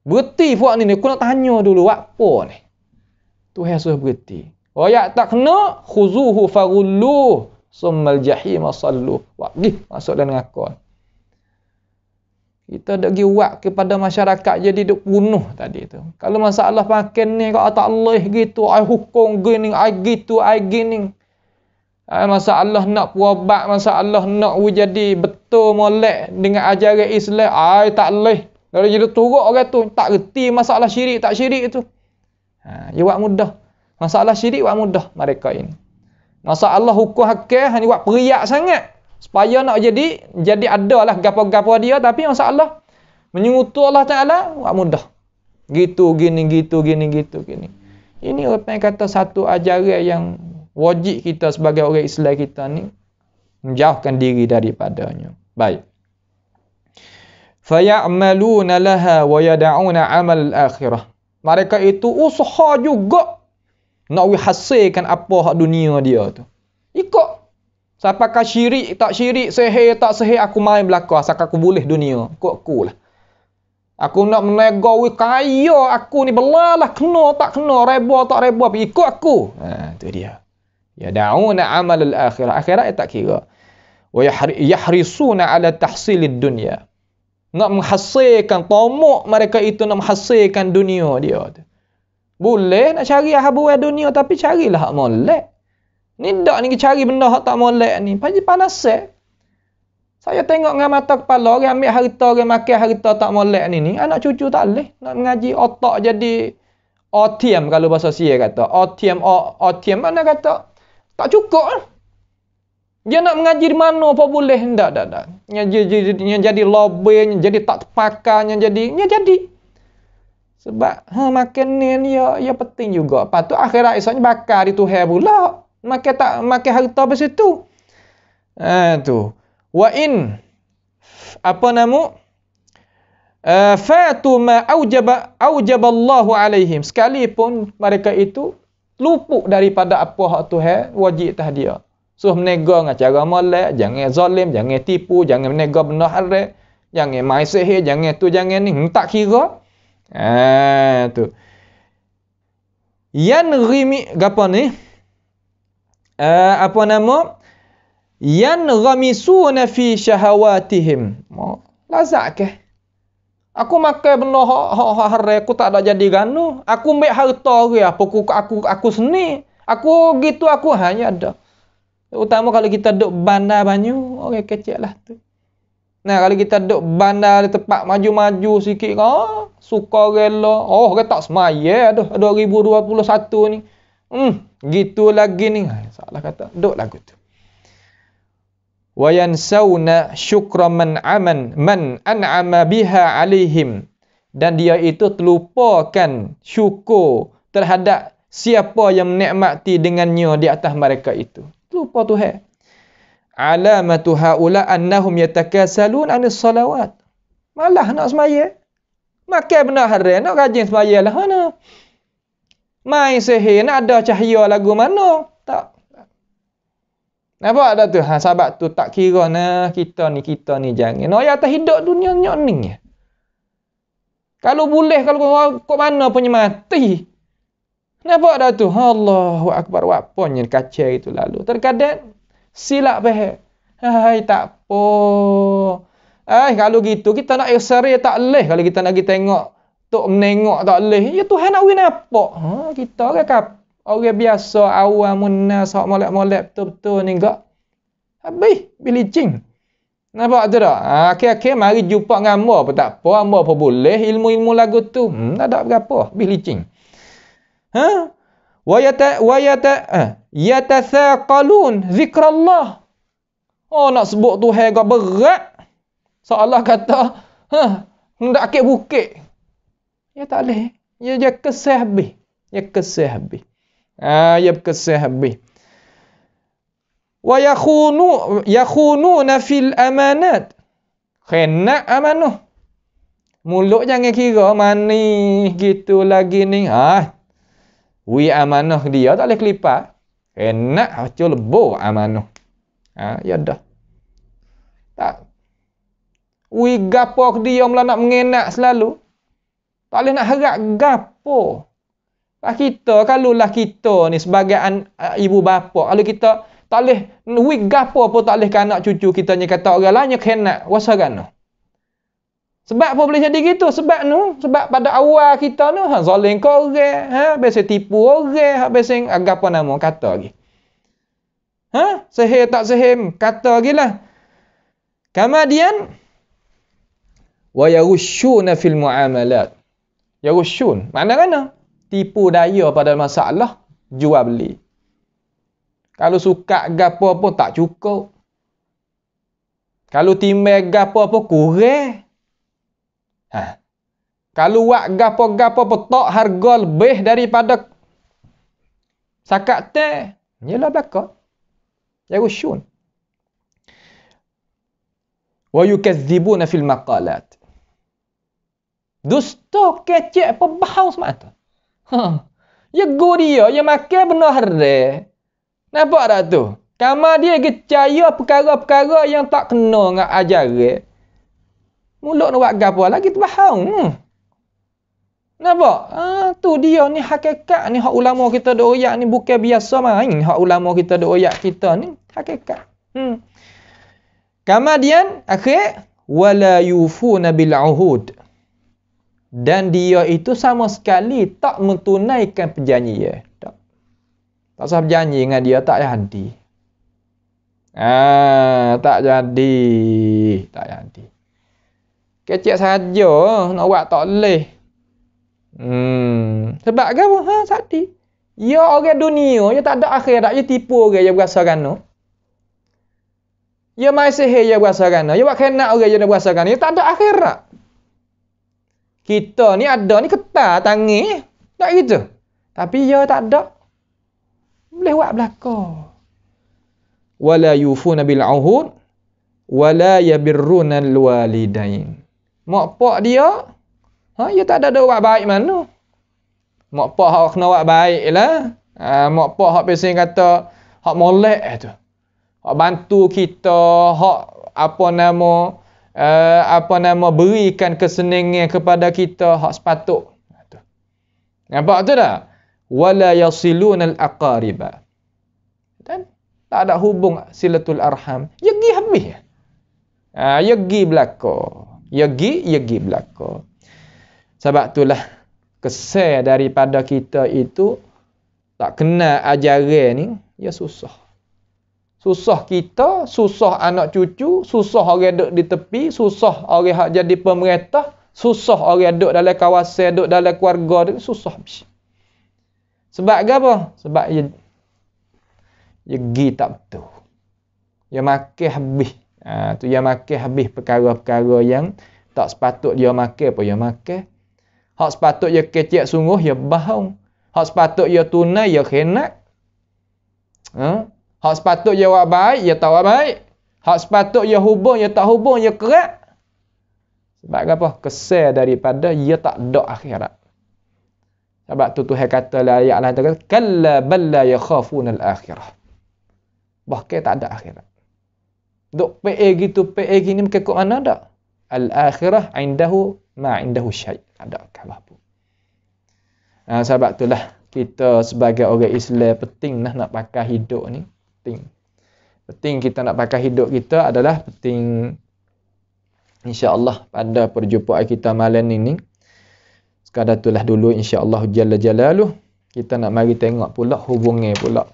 Berhenti puak ni aku nak tanya dulu apa ni? Tuhan suruh berhenti. Ayat tak kena khuzuhu faghulluh summal jahim sallu. Pergi masuk dalam neraka. Kita dak gi buat kepada masyarakat jadi duk bunuh tadi tu. Kalau masalah makan ni kau tak boleh gitu, ai hukum gini, ai gitu, ai gini. Masalah nak puabat, masalah nak jadi betul molek dengan ajaran Islam, ai tak boleh. Kalau jadi turut orang tu tak reti masalah syirik tak syirik tu. Dia buat mudah. Masalah syirik buat mudah mereka ini. Masalah hukum hakik hanya buat periak sangat. Supaya nak jadi adalah gapo-gapo dia tapi masalah menyekutu Allah Taala buat mudah. Gitu gini. Ini orang kata satu ajaran yang wajib kita sebagai orang Islam kita ni menjauhkan diri daripadanya. Baik. Faya'maluna laha wa yad'una 'amal al-akhirah. Mereka itu usaha juga nak hasilkan apa hak dunia dia tu. Ikut. Siapakah syirik, tak syirik, sihir, tak sihir, aku main belakang. Asal aku boleh dunia. Ikut aku lah. Aku nak menegawi kaya aku ni belalah. Kena, tak kena, reba, tak reba. Ikut aku. Tu dia. Yada'una amal al-akhirah. Akhirat tak kira. Wa yahrisuna ala tahsilid dunya. Nak menghasilkan, tamak mereka itu nak menghasilkan dunia dia tu. Boleh nak cari habuan dunia tapi carilah hak molek. Ni dak ni cari benda hak tak molek ni. Panas saya tengok dengan mata kepala orang ambil harta, orang makan harta tak molek ni. Anak cucu tak boleh nak mengaji otak jadi ATM kalau bahasa Sia kata. ATM mana kata tak cukup lah. Dia nak mengaji di mana apa boleh ndak. Yang jadi lobby, yang jadi tak terpakai, yang jadi. Sebab makan ni ya penting juga. Lepas tu akhirat esoknya bakar di Tuhan pula. Makan harta besi tu. Tu. Wa in fatu ma aujaba Allahu alaihim. Sekalipun mereka itu luput daripada apa hak Tuhan wajib atas dia. Suruh menega dengan cara molek, jangan zalim, jangan tipu, jangan menega benda haram, jangan main sihir, jangan tu, jangan ni. Tak kira. Tu. Yanghimi apa ni? Yanghamisuna fi syahawatihim. Lazat ke? Aku makan benda hak haram, aku tak ada jadi ganu. Aku ambil harta dia, apa aku seni. Aku gitu aku hanya ada. Utama kalau kita duduk bandar banyu, orang kecil lah tu. Nah, kalau kita duduk bandar di tempat maju-maju sikit, suka rela. Orang tak semaya dah 2021 ni. Gitu lagi ni. Salah kata, duduk lagu tu. wa yansawna syukra man an'ama biha alaihim, dan dia itu terlupakan syukur terhadap siapa yang menikmati dengannya di atas mereka itu. Lupa Tuhan. Alamatu haula annahum yatakasalun anis salawat. Malah nak semaya. Makan benda haram, nak rajin semaya lah. Mana? Main sihir, nak ada cahaya lagu mana? Tak. Nampak tak tu? Sebab tu tak kira nah kita ni jangan. No, ya atas hidup dunia ni. Kalau boleh, kalau kau mana punya mati. Nampak tak tu? Allahu Akbar, wapanya kacau itu lalu. Terkadang silap faham. Hai, tak apa. Kalau gitu kita nak X-ray tak leh. Kalau kita nak pergi tengok, tok menengok tak leh. Ya Tuhan nak win apa? Kita orang biasa, awam, munas, hak molek-molek betul-betul ni enggak. Habis, bilicing. Nampak tu tak? Akhir-akhir mari jumpa dengan hamba pun tak apa. Hamba pun boleh ilmu-ilmu lagu tu. Tak ada berapa. Bilicing. Yatathaqalun zikrallah. Nak sebut Tuhan agak berat. Seolah kata, nak akik bukit. Ya tak boleh. Ya kesah habis. Ya kesah habis. Ya kesah habis. Wa yakhununa fil amanat. Khianat amanah. Mulut jangan kira mani gitu lagi ni. Wi amanah dia tak boleh kelipat. Khianat hancur lebur amanah. Ya dah. Tak. Wi gapo dia mula nak mengenak selalu. Tak boleh nak harap gapo. Kita kalulah kita ni sebagai ibu bapa, kalau kita tak boleh wig gapo pun tak boleh ke anak cucu kita ni kata orang lain kena wasagana. Sebab apa boleh jadi gitu? Sebab pada awal kita ni zalim ke orang, biasa tipu orang, biasa gapo nama kata lagi. Sihir tak sihir kata lagilah. Kemudian wa yarushuna fil muamalat. Yarushun mana? Tipu daya pada masalah jual beli. Kalau suka gapo pun tak cukup. Kalau timbang gapo pun kurang. Kalau buat gapo-gapo pun tak harga lebih daripada sakat teh. Yalah belaka. Yarushun. Wa yukadzibuna fil maqalat. Dusta kecek pebahau semata. Ya go dia, ya makan benda haram. Nampak tak tu? Kama dia percaya perkara-perkara yang tak kena dengan ajaran. Mulut nak buat gapo lagi terbahau. Nampak? Tu dia ni hakikat ni, hak ulama kita duk royak ni bukan biasa main. Hak ulama kita duk royak kita ni hakikat. Kemudian akhir wala yufuna bil uhud. Dan dia itu sama sekali tak mentunaikan perjanjian. Tak usah berjanji dengan dia, tak jadi. Tak jadi. Tak jadi. Kecil saja nak buat tak boleh. Sebab apa? Sadi. Ya orang dunia, ya tak ada akhirat, ya tipu orang, ya berasa gana. Ya mai sihir, ya berasa gana. Ya buat kena orang, ya berasa gana. Ya tak ada akhirat. Kita ni ada ni ketar tangi. Tak gitu. Tapi ya tak ada. Boleh buat belaka. Wala yufuna bil uhud wala yabirruna al walidain. Mak pak dia, ya tak ada buat baik mana. Mak pak hak kena buat baik lah. Mak pak hak pesing kata hak molek tu. Hak bantu kita, hak berikan kesenangan kepada kita, hak sepatut. Nampak tu tak? Wala yasiluna al aqariba. Dan tak ada hubung silatul arham. Yagi habis. Yagi belaka. Yagi belaka. Sebab itulah kesal daripada kita itu tak kena ajaran ni, ya susah. Susah kita, susah anak cucu, susah orang duduk di tepi, susah orang hak jadi pemerintah, susah orang duduk dalam kawasan, duduk dalam keluarga, susah. Sebab apa? Sebab ya tak betul. dia makan habis. Tu dia makan habis perkara-perkara yang tak sepatut dia makan apa dia makan. Hak sepatut dia kecek sungguh dia bohong. Hak sepatut dia tunai dia khianat. Hak sepatut dia buat baik dia tak buat baik. Hak sepatut dia hubung dia tak hubung dia kerat. Sebab apa? Kesal daripada dia tak ada akhirat. Sebab tu Tuhan kata dalam ayat lain kata kalla bal la yakhafuna al-akhirah. Bahkan tak ada akhirat. Duk PA gitu PA gini kekok mana dak? Al-akhirah indahu ma indahu syai'. Ada kalah pun. Sebab itulah kita sebagai orang Islam penting nak pakai hidup ni. Penting kita nak pakai hidup kita adalah penting insya-Allah pada perjumpaan kita malam ini. Sekadar itulah dulu insya-Allah jalla jalaluh. Kita nak mari tengok pula hubungnya pula.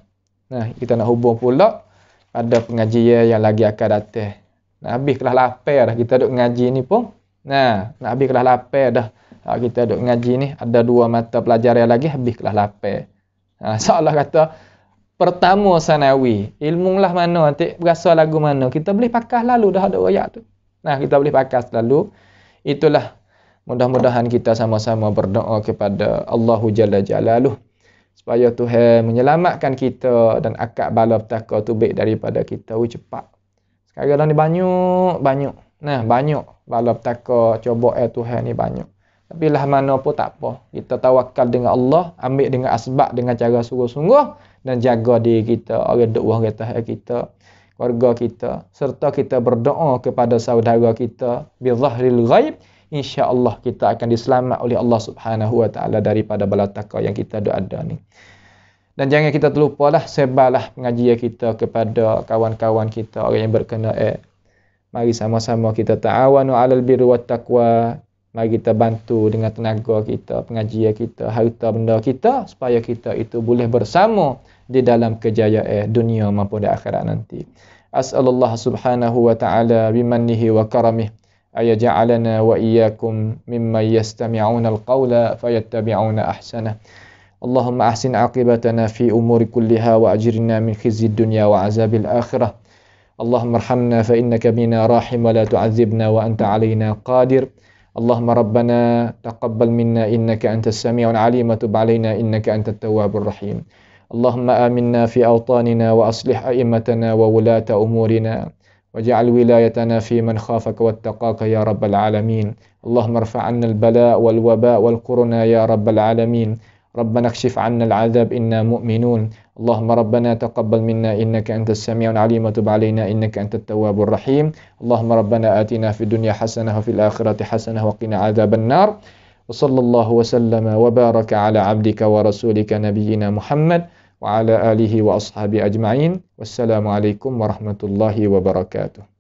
Kita nak hubung pula pada pengajian yang lagi akan datang. Nak habis kelas 8 dah kita duk ngaji ni pun. Nak habis kelas 8 dah. Kita duk ngaji ni ada 2 mata pelajaran lagi habis kelas 8. Seolah kata pertama sanawi, ilmu lah mana nanti berasa lagu mana. Kita boleh pakai lalu dah ada ayat tu. Kita boleh pakai selalu. Itulah mudah-mudahan kita sama-sama berdoa kepada Allahu Jalla Jalaluh supaya Tuhan menyelamatkan kita dan akad bala petaka tu baik daripada kita cepat. Sekarang ni banyak. Banyak bala petaka coba Tuhan ni banyak. Tapi lah mana pun tak apa. Kita tawakal dengan Allah, ambil dengan asbab dengan cara sungguh-sungguh dan jaga diri kita, orang duk orang kita, keluarga kita, serta kita berdoa kepada saudara kita bi zahril ghaib. InsyaAllah kita akan diselamat oleh Allah Subhanahu Wa Taala daripada balapetaka yang kita ada ni. Dan jangan kita terlupalah sebarlah pengajian kita kepada kawan-kawan kita, orang yang berkenaan. Mari sama-sama kita ta'awanu 'alal birri wat taqwa. Mari kita bantu dengan tenaga kita, pengajian kita, harta benda kita supaya kita itu boleh bersama di dalam kejayaan dunia maupun di akhirat nanti. As'alullah Subhanahu Wa Taala bimannihi wa karamih ayaj'alana wa iyyakum mimman yastami'una al-qawla fayattabi'una ahsanah. Allahumma ahsin 'aqibatana fi umuri kulliha wa ajirna min khizyid dunya wa 'azabil akhirah. Allahumma arhamna fa innaka bina rahim wa la tu'adzibna wa anta 'alaina qadir. Allahumma rabbana taqabbal minna innaka antas sami'ul 'alim wa tub 'alaina innaka antat tawwabur rahim. Allahumma aminna fi awtanina wa aslih a'immatana wa wulata umurina. واجعل ولايتنا في من خافك واتقاك يا رب العالمين. اللهم ارفع عنا البلاء والوباء والكورونا يا رب العالمين. ربنا اكشف عنا العذاب إنا مؤمنون. اللهم ربنا تقبل منا إنك أنت السميع العليم وتب علينا إنك أنت التواب الرحيم. اللهم ربنا آتنا في الدنيا حسنة وفي الآخرة حسنة وقنا عذاب النار. وصلى الله وسلم وبارك على عبدك ورسولك نبينا محمد وعلى آله وأصحابه أجمعين. والسلام عليكم ورحمة الله وبركاته.